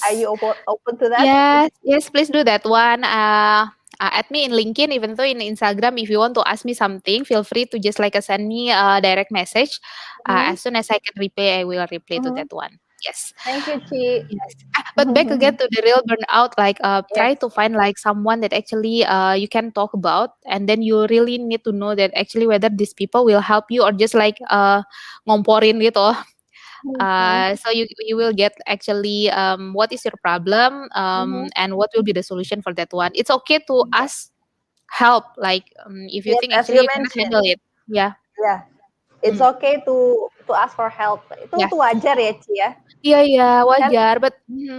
Are yes, you open to that? yes. Please do that one. Add me in LinkedIn, even though in Instagram, if you want to ask me something, feel free to just like send me a direct message. Mhm. As soon as I can reply, I will reply to Mhm. that one. Yes. Thank you, Ci. Yes. But back again to the real burnout, like try Yes. to find like someone that actually you can talk about, and then you really need to know that actually whether these people will help you or just like ngomporin gitu. Mhm. So you will get actually what is your problem, Mhm. and what will be the solution for that one. It's okay to ask help, like if you Yes, think as actually you you cannot mentioned. handle it. Yeah. Yeah, it's Mm. okay to ask for help. Itu Yes. wajar ya, Ci ya. Iya, Kan wajar,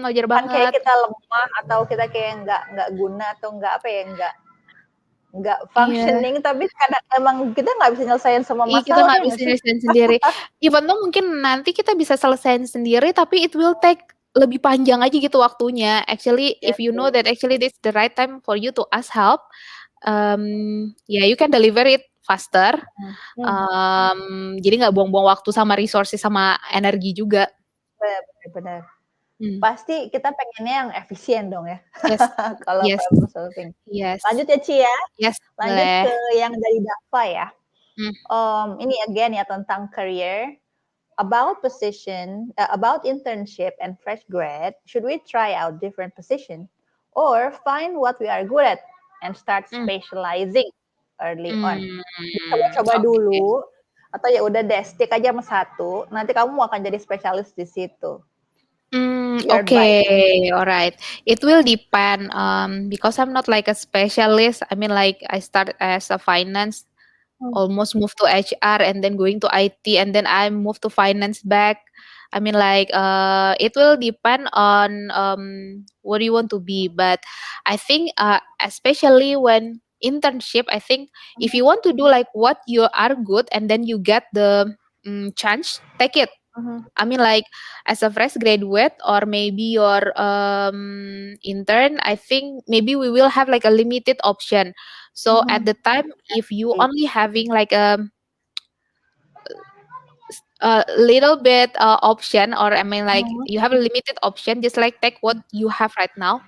wajar bukan kayak banget. kita lemah atau kita kayak nggak guna atau nggak apa ya nggak Iya. functioning tapi kadang emang kita nggak bisa nyelesain semua Iya, kita masalah nggak ya nggak bisa sih? nyelesain sendiri. Even though mungkin nanti kita bisa selesain sendiri, tapi it will take lebih panjang aja gitu waktunya. Actually, Iya if you know sih. that actually this the right time for you to ask help, yeah, you can deliver it faster. Hmm, Jadi nggak buang-buang waktu sama resources sama energi juga. benar. Hmm. Pasti kita pengennya yang efisien dong ya Yes, kalau yes, problem solving. yes, Lanjut ya Ci ya. yes, Lanjut boleh. ke yang dari Dafa ya. Hmm. Ini again ya tentang career. About internship and fresh grad, should we try out different position or find what we are good at and start Hmm. specializing early on? Hmm. Coba-coba Oke. dulu atau ya udah deh stick aja sama satu, nanti kamu akan jadi spesialis di situ. Your advice. Okay, all right. It will depend. Because I'm not like a specialist. I mean, like I started as a finance, Hmm. almost moved to HR, and then going to IT, and then I moved to finance back. I mean, like it will depend on what do you want to be. But I think, especially when internship, I think if you want to do like what you are good, and then you get the chance, take it. Mhm. I mean, like as a fresh graduate or maybe your intern, I think maybe we will have like a limited option. So at Mhm. the time, if you only having like a little bit option, or I mean, like Mhm. you have a limited option, just like take what you have right now.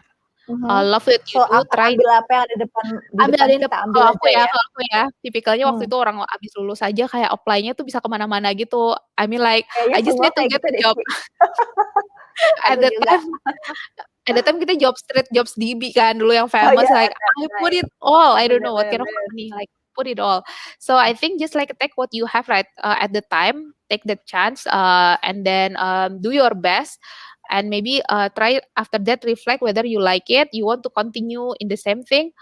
Mhm. Love what So you do, try. ambil apa yang ada di Ambil depan ada yang kita ambil aja ya. kalau aku ya, tipikalnya waktu Hmm. itu orang abis lulus aja kayak apply-nya tuh bisa kemana-mana gitu. I mean, like Kayaknya I just semua need to kayak get gitu the deh, job. Ci. At Aku that juga. time At that time kita job street, jobs DB kan dulu yang Oh famous, iya, like that's I put right. it all. I don't know what kind of Bener. company, like. put it all. So I think just like take what you have right at the time, take the chance, and then do your best, and maybe try after that reflect whether you like it, you want to continue in the same thing,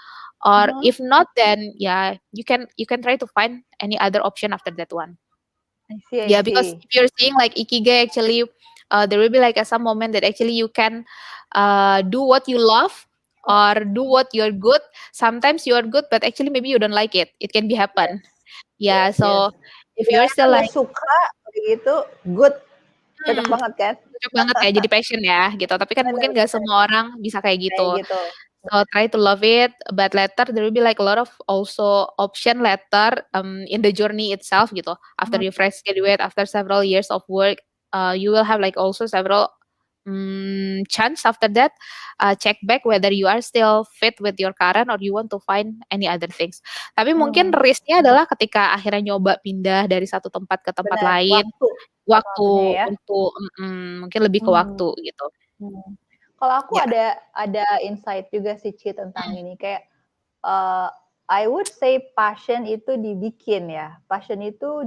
or Mhm. if not, then yeah, you can try to find any other option after that one. I see, I Yeah, because see. if you're seeing like ikigai, actually, there will be like some moment that actually you can do what you love or do what you're good. Sometimes you're good, but actually maybe you don't like it. It can be happen. Yes, Yeah, yes, yes. so if you're Ibaratnya still lu like, suka begitu, good, cocok hmm, banget kan? cocok banget ya jadi passion ya gitu. Tapi kan Bener, mungkin gak bener, semua orang bisa kayak kayak gitu. gitu. So try to love it, but later there will be like a lot of also option later in the journey itself gitu. After Mhm, you fresh graduate, after several years of work, you will have like also several chance after that. Check back whether you are still fit with your current or you want to find any other things. Tapi mungkin mhm, risknya adalah ketika akhirnya nyoba pindah dari satu tempat ke tempat bener, lain, waktu, sama waktu waktunya ya. untuk mungkin lebih ke Mmm, waktu gitu. mhm. Kalau aku Ya. ada insight juga sih, Ci, tentang Mm, ini, kayak, eee, I would say passion itu dibikin ya, passion itu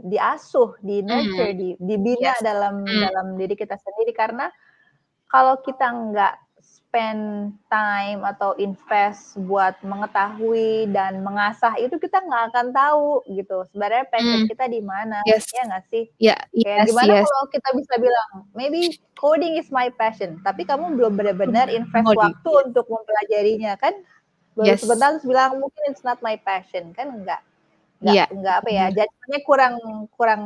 diasuh, mm, di-nurture, dibina yes. dalam Mm, dalam diri kita sendiri, karena kalau kita nggak spend time atau invest buat mengetahui dan mengasah itu, kita nggak akan tahu gitu sebenarnya passion mm. kita di mana, Yes. ya nggak sih? Ya, Kayak yes, gimana yes. kalau kita bisa bilang, maybe coding is my passion, tapi kamu belum benar-benar invest More deep, waktu yes. untuk mempelajarinya kan, baru Yes. sebentar terus bilang mungkin it's not my passion, kan Iya, enggak apa ya, benar. jadinya kurang kurang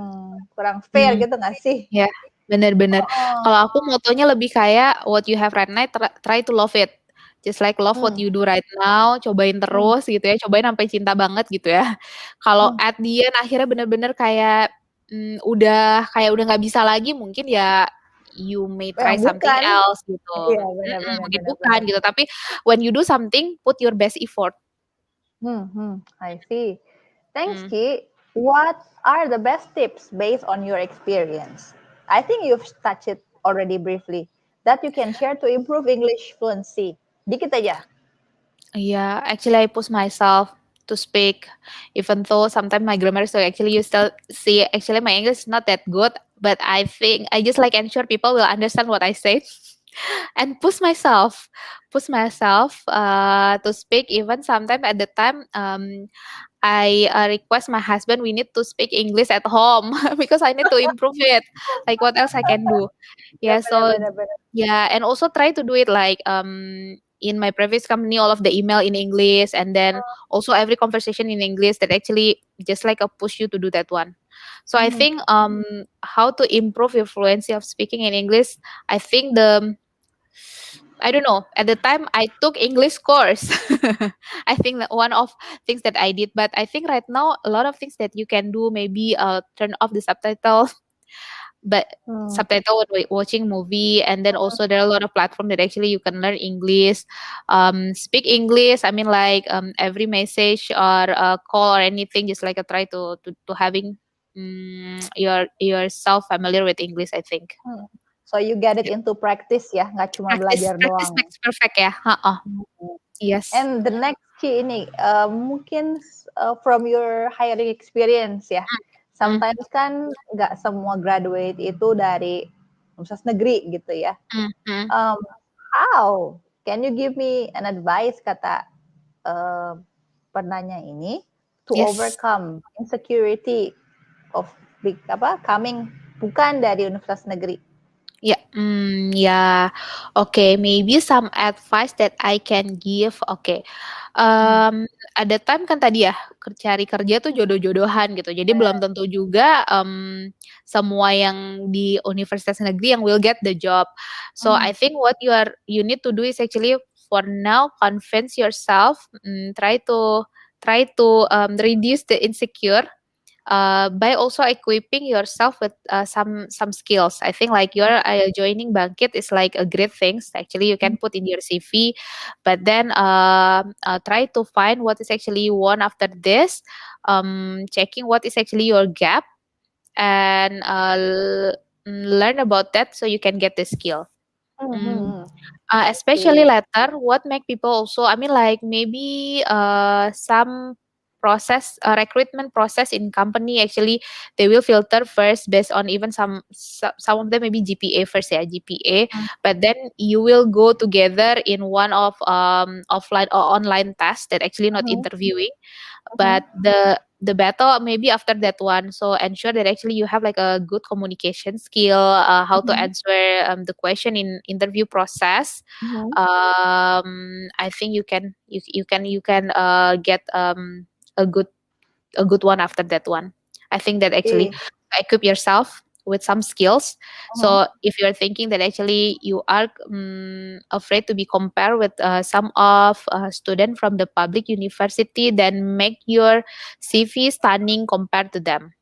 kurang fair Hmm, gitu nggak sih? ya, benar-benar. Heeh. Kalau aku motonya lebih kayak what you have right now, try to love it. Just like love what Mmm, you do right now, cobain mmm, terus gitu ya, cobain sampai cinta banget gitu ya. Kalau mmm. at the end akhirnya benar-benar kayak udah nggak bisa lagi, mungkin ya you may try Yang something bukan. else gitu. Iya, benar, benar, Mungkin benar, bukan benar. gitu. Tapi when you do something, put your best effort. I see. Thanks, Hmm. Ki. What are the best tips based on your experience? I think you've touched it already briefly that you can share to improve English fluency. Dikit aja. Yeah, actually, I push myself to speak, even though sometimes my grammar is so actually you still see actually my English is not that good, but I think I just like ensure people will understand what I say and push myself to speak even sometimes at the time I request my husband we need to speak English at home because I need to improve it. Like what else I can do? Benar, Yeah, benar, so benar, benar. yeah, and also try to do it like in my previous company, all of the email in English, and then also every conversation in English. That actually just like a push you to do that one. So I Mhm. think how to improve your fluency of speaking in English. I think I don't know. At the time, I took English course. I think that one of things that I did, but I think right now a lot of things that you can do. Maybe turn off the subtitle, but Hmm. subtitle when watching movie, and then also there are a lot of platform that actually you can learn English, speak English. I mean, like every message or call or anything, just like a try to having yourself familiar with English. I think. Hmm. So you get it into practice ya, nggak cuma Practice, belajar practice doang. makes perfect ya. Ha. Mhm. Yes. And the next key ini, mungkin from your hiring experience ya, Mm, sometimes kan nggak semua graduate itu dari universitas negeri gitu ya. mm, mm. Um, how can you give me an advice, kata uh, penanya ini, to Yes. overcome insecurity of coming bukan dari universitas negeri? Yeah, yeah. Okay, maybe some advice that I can give. Okay, Hmm. ada time kan tadi ya cari kerja tuh jodoh-jodohan gitu. Jadi belum tentu juga semua yang di universitas negeri yang will get the job. So Hmm. I think what you need to do is actually for now convince yourself, try to reduce the insecure by also equipping yourself with some skills. I think like you're joining Bangkit is like a great thing. Actually, you can put in your CV, but then try to find what is actually you want after this. Checking what is actually your gap and learn about that so you can get the skill. Mm. Mhm. I Especially see. later, what make people also, I mean, like maybe some recruitment process in company, actually they will filter first based on even some of them maybe GPA first, yeah, GPA, but then you will go together in one of offline or online tests that actually not Mhm. interviewing, but Mhm. the battle maybe after that one. So ensure that actually you have like a good communication skill, how to Mhm. answer the question in interview process. Mhm. I think you can get a good a good one after that one. I think that actually Ih. equip yourself with some skills. Mhm. So if you're thinking that actually you are afraid to be compared with some of student from the public university, then make your CV stunning compared to them.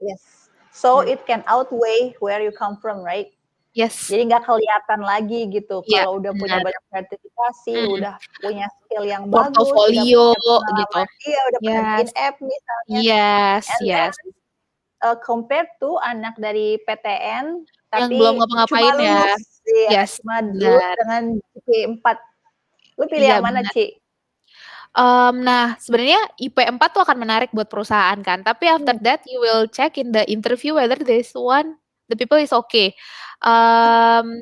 Yes. So Mm. it can outweigh where you come from, right? Yes, Jadi nggak kelihatan lagi gitu iya kalau udah punya benar. banyak sertifikasi, Mm. udah punya skill yang bagus, udah Portofolio punya gitu. pengalaman iya, udah pernah Yes, bikin app misalnya, yes, and then, yes. compared to anak dari PTN, Yang belum tapi cuma ngapa-ngapain ya. lulus iya, Yes, cuma lulus benar. dengan GPA 4. Lu pilih Iya yang mana, benar. Ci? Nah, sebenarnya IP 4 tuh akan menarik buat perusahaan kan, tapi after Hmm. that you will check in the interview whether this one the people is okay. Um,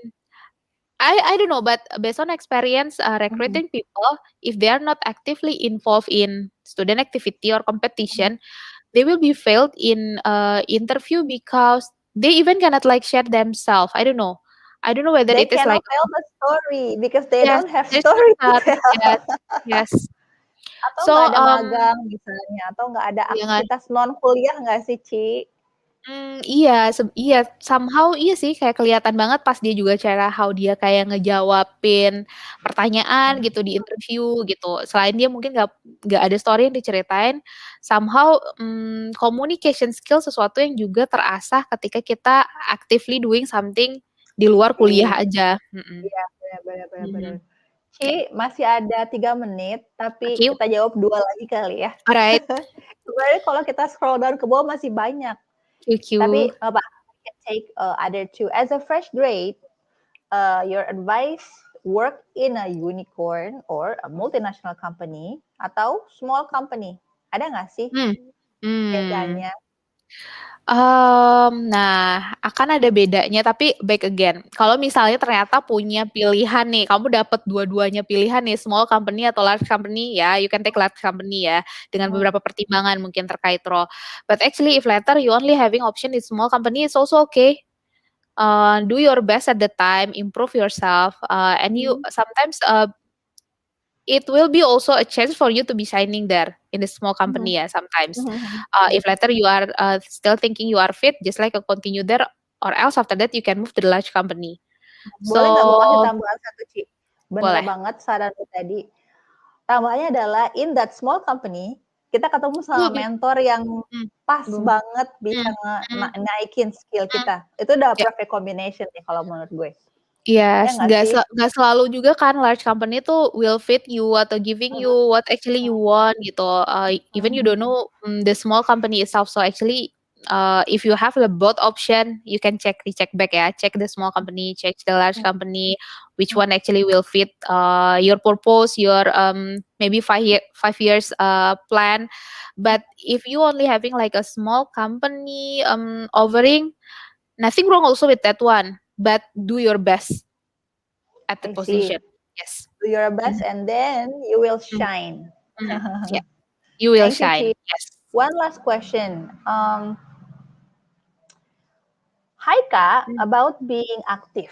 I don't know, but based on experience Mhm. recruiting people, if they are not actively involved in student activity or Mhm. competition, they will be failed in interview because they even cannot like share themselves. I don't know. I don't know whether They it is cannot like tell the story because they yes, don't have there's no story to start. tell. Yes, yes. Atau So nggak ada magang misalnya, atau nggak ada jangan. aktivitas non kuliah nggak sih, Ci? Iya, somehow iya sih kayak kelihatan banget pas dia juga cara how dia kayak ngejawabin pertanyaan Mhm. gitu di interview gitu. Selain dia mungkin nggak ada story yang diceritain, somehow communication skill sesuatu yang juga terasah ketika kita actively doing something di luar Oke. kuliah aja. Mhm. Iya, benar benar benar benar. Mhm. Ci, Oke, masih ada 3 menit, tapi thank you. kita jawab 2 lagi kali ya. Alright, Sebenarnya kalau kita scroll down ke bawah masih banyak, thank tapi you. nggak apa, we can take, other 2. As a fresh grade, your advice, work in a unicorn or a multinational company atau small company? Ada nggak sih Hmm. Hmm. bedanya? Nah, akan ada bedanya, tapi back again, kalau misalnya ternyata punya pilihan nih, kamu dapat dua-duanya pilihan nih, small company atau large company, ya you can take large company ya, dengan Mhm. beberapa pertimbangan mungkin terkait role. But actually if later you only having option in small company, it's also okay. Do your best at the time, improve yourself, and you Mhm. sometimes it will be also a chance for you to be shining there in the small Mhm. company ya sometimes. Mhm mhm. If Iya. later you are still thinking you are fit, just like continue there, or else after that you can move to the large company. Boleh nggak gue kasih So tambahan satu, Ci? Bener boleh. banget saran lu tadi. Tambahannya adalah in that small company, kita ketemu sama Hmm, mentor yang hmm, pas hmm, banget bisa hmm, hmm, naikin skill hmm. kita. Itu udah Ya, perfect combination nih kalau menurut gue. Ya yes, nggak sih? nggak selalu juga kan large company tuh will fit you atau giving you Mhm what actually you want gitu. Even you mhm don't know the small company itself. So actually, if you have the both option, you can recheck back ya. Check the small company, check the large mhm company, which mhm one actually will fit your purpose, your maybe 5 years plan. But if you only having like a small company offering, nothing wrong also with that one. But do your best at the I see. position. Yes. Do your best Mhm, and then you will mhm, shine. mhm. Yeah, you will Thank you, shine. Ci. Yes. One last question. Hi, Kak, Mm, about being active.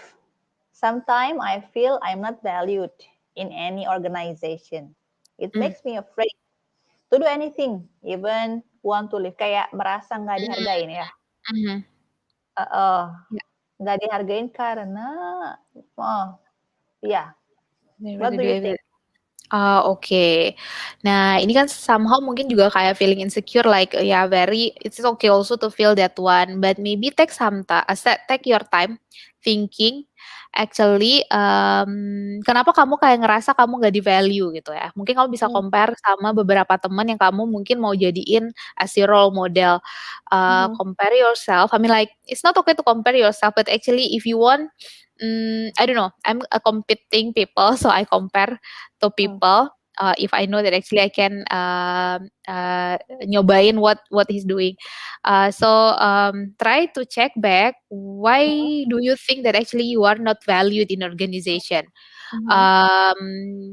Sometimes I feel I'm not valued in any organization. It mm, makes me afraid to do anything, even want to live. Kayak merasa nggak mm, dihargain ya. mhm. Heeh. Yeah, Nggak dihargain karena, oh, ya. never What to do do you everything. think? Oke. Nah, ini kan somehow mungkin juga kayak feeling insecure, like ya very it's okay also to feel that one, but maybe take your time thinking actually kenapa kamu kayak ngerasa kamu nggak di value gitu ya. Mungkin kamu bisa Hmm, compare sama beberapa teman yang kamu mungkin mau jadiin as your role model. mhm, Compare yourself. I mean like it's not okay to compare yourself, but actually if you want I don't know. I'm a competing people, so I compare to hmm, people. if I know that actually I can nyobain what he's doing. So try to check back, why Mhm, do you think that actually you are not valued in organization? mhm,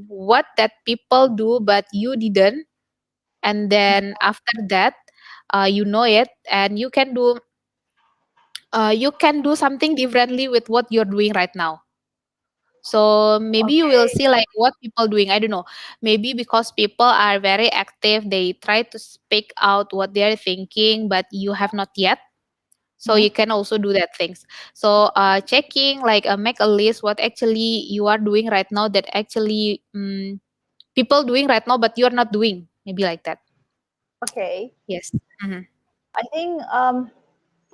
What that people do but you didn't, and then after that you know it, and you can do something differently with what you're doing right now. So maybe you will okay. see like what people doing. I don't know. Maybe because people are very active, they try to speak out what they're thinking, but you have not yet. So Mhm. you can also do that things. So checking like make a list what actually you are doing right now that actually people doing right now, but you're not doing. Maybe like that. Okay. Yes. Mm-hmm. I think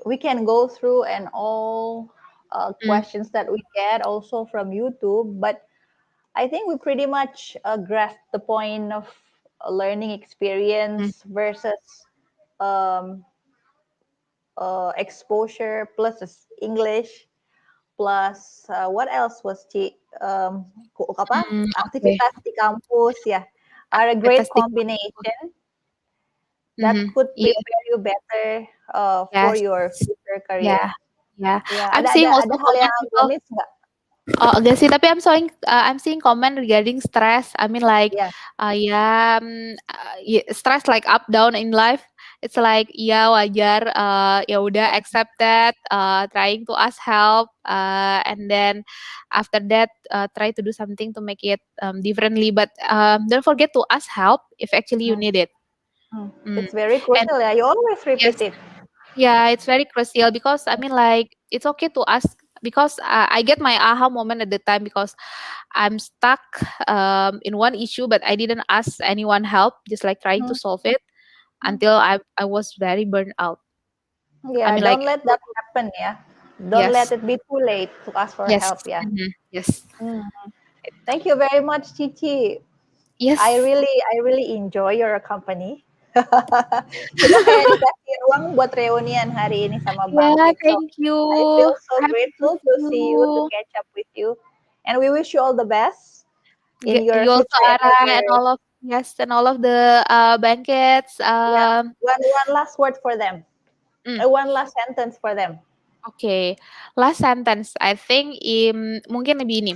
we can go through and all questions that we get also from YouTube, but I think we pretty much grasped the point of learning experience versus um, exposure plus English plus what else was apa Okay. aktivitas di kampus ya are a great Fantastic. combination that Mm-hmm. could Yeah. prepare you better for Yes. your future Yeah. career. Yeah. Ya, I'm seeing ada also hal yang comment belum people. miss nggak? Oh, enggak sih, tapi I'm seeing comment regarding stress. I mean like Ya. yeah, yeah, stress like up down in life. It's like ya wajar, ya udah accept that, trying to ask help, and then after that try to do something to make it differently, but don't forget to ask help if actually you Hmm, need it. hmm. Mm. It's very And crucial ya. You always yes, repeat it. yeah, it's very crucial because I mean, like, it's okay to ask because I get my aha moment at the time because I'm stuck in one issue, but I didn't ask anyone help, just like trying to Hmm, solve it hmm. until I was very burned out. I Yeah, mean, don't like, let that happen ya. Don't let yes, it be too late to ask for yes, help ya. yes, Hmm. Thank you very much, Cici. yes, I really enjoy your company. Kita kayak dikasih ruang buat reunian hari ini sama yeah. Bangkit. So Thank you. I feel so Happy to grateful to see see you, to you. catch up with you. And we wish you all the best in your You also, future Ara, and endeavor. all of, yes, and all of the blankets. Yeah. One last word for them. Mm. One last sentence for them. Oke, last sentence. I think mungkin lebih ini.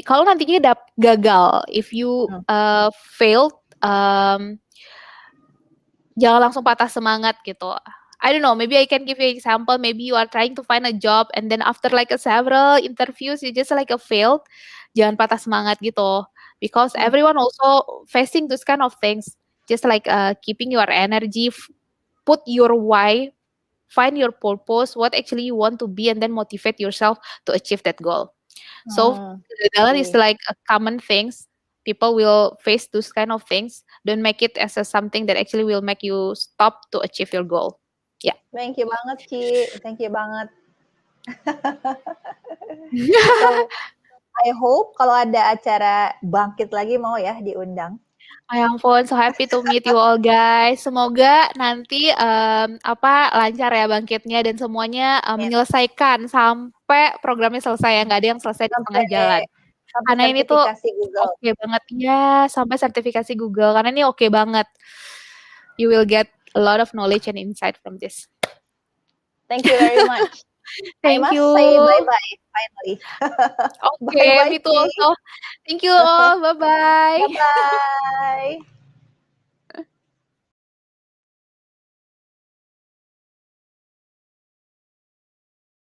Kalau nantinya gagal, if you Hmm. failed, jangan langsung patah semangat gitu. I don't know, maybe I can give you an example. Maybe you are trying to find a job and then after like several interviews you just like a failed. Jangan patah semangat gitu. Because Hmm. everyone also facing this kind of things. Just like keeping your energy, put your why, find your purpose, what actually you want to be, and then motivate yourself to achieve that goal. So Hmm. kegagalan is Okay. like a common things. People will face those kind of things. Don't make it as something that actually will make you stop to achieve your goal. Yeah. Thank you banget, Ci. Thank you banget. So, I hope kalau ada acara Bangkit lagi mau ya diundang. Oh ya ampun, so happy to meet you all guys. Semoga nanti lancar ya bangkitnya dan semuanya Amin. menyelesaikan sampai programnya selesai ya, nggak ada yang selesai di Sampai tengah jalan. sampai Karena ini tuh sertifikasi Google. oke banget ya, sampai sertifikasi Google. Karena ini oke banget. You will get a lot of knowledge and insight from this. Thank you very much. I Thank must you. say bye-bye finally. Oke, Bye-bye, me too Ci. also. Thank you all. Bye-bye. Bye-bye.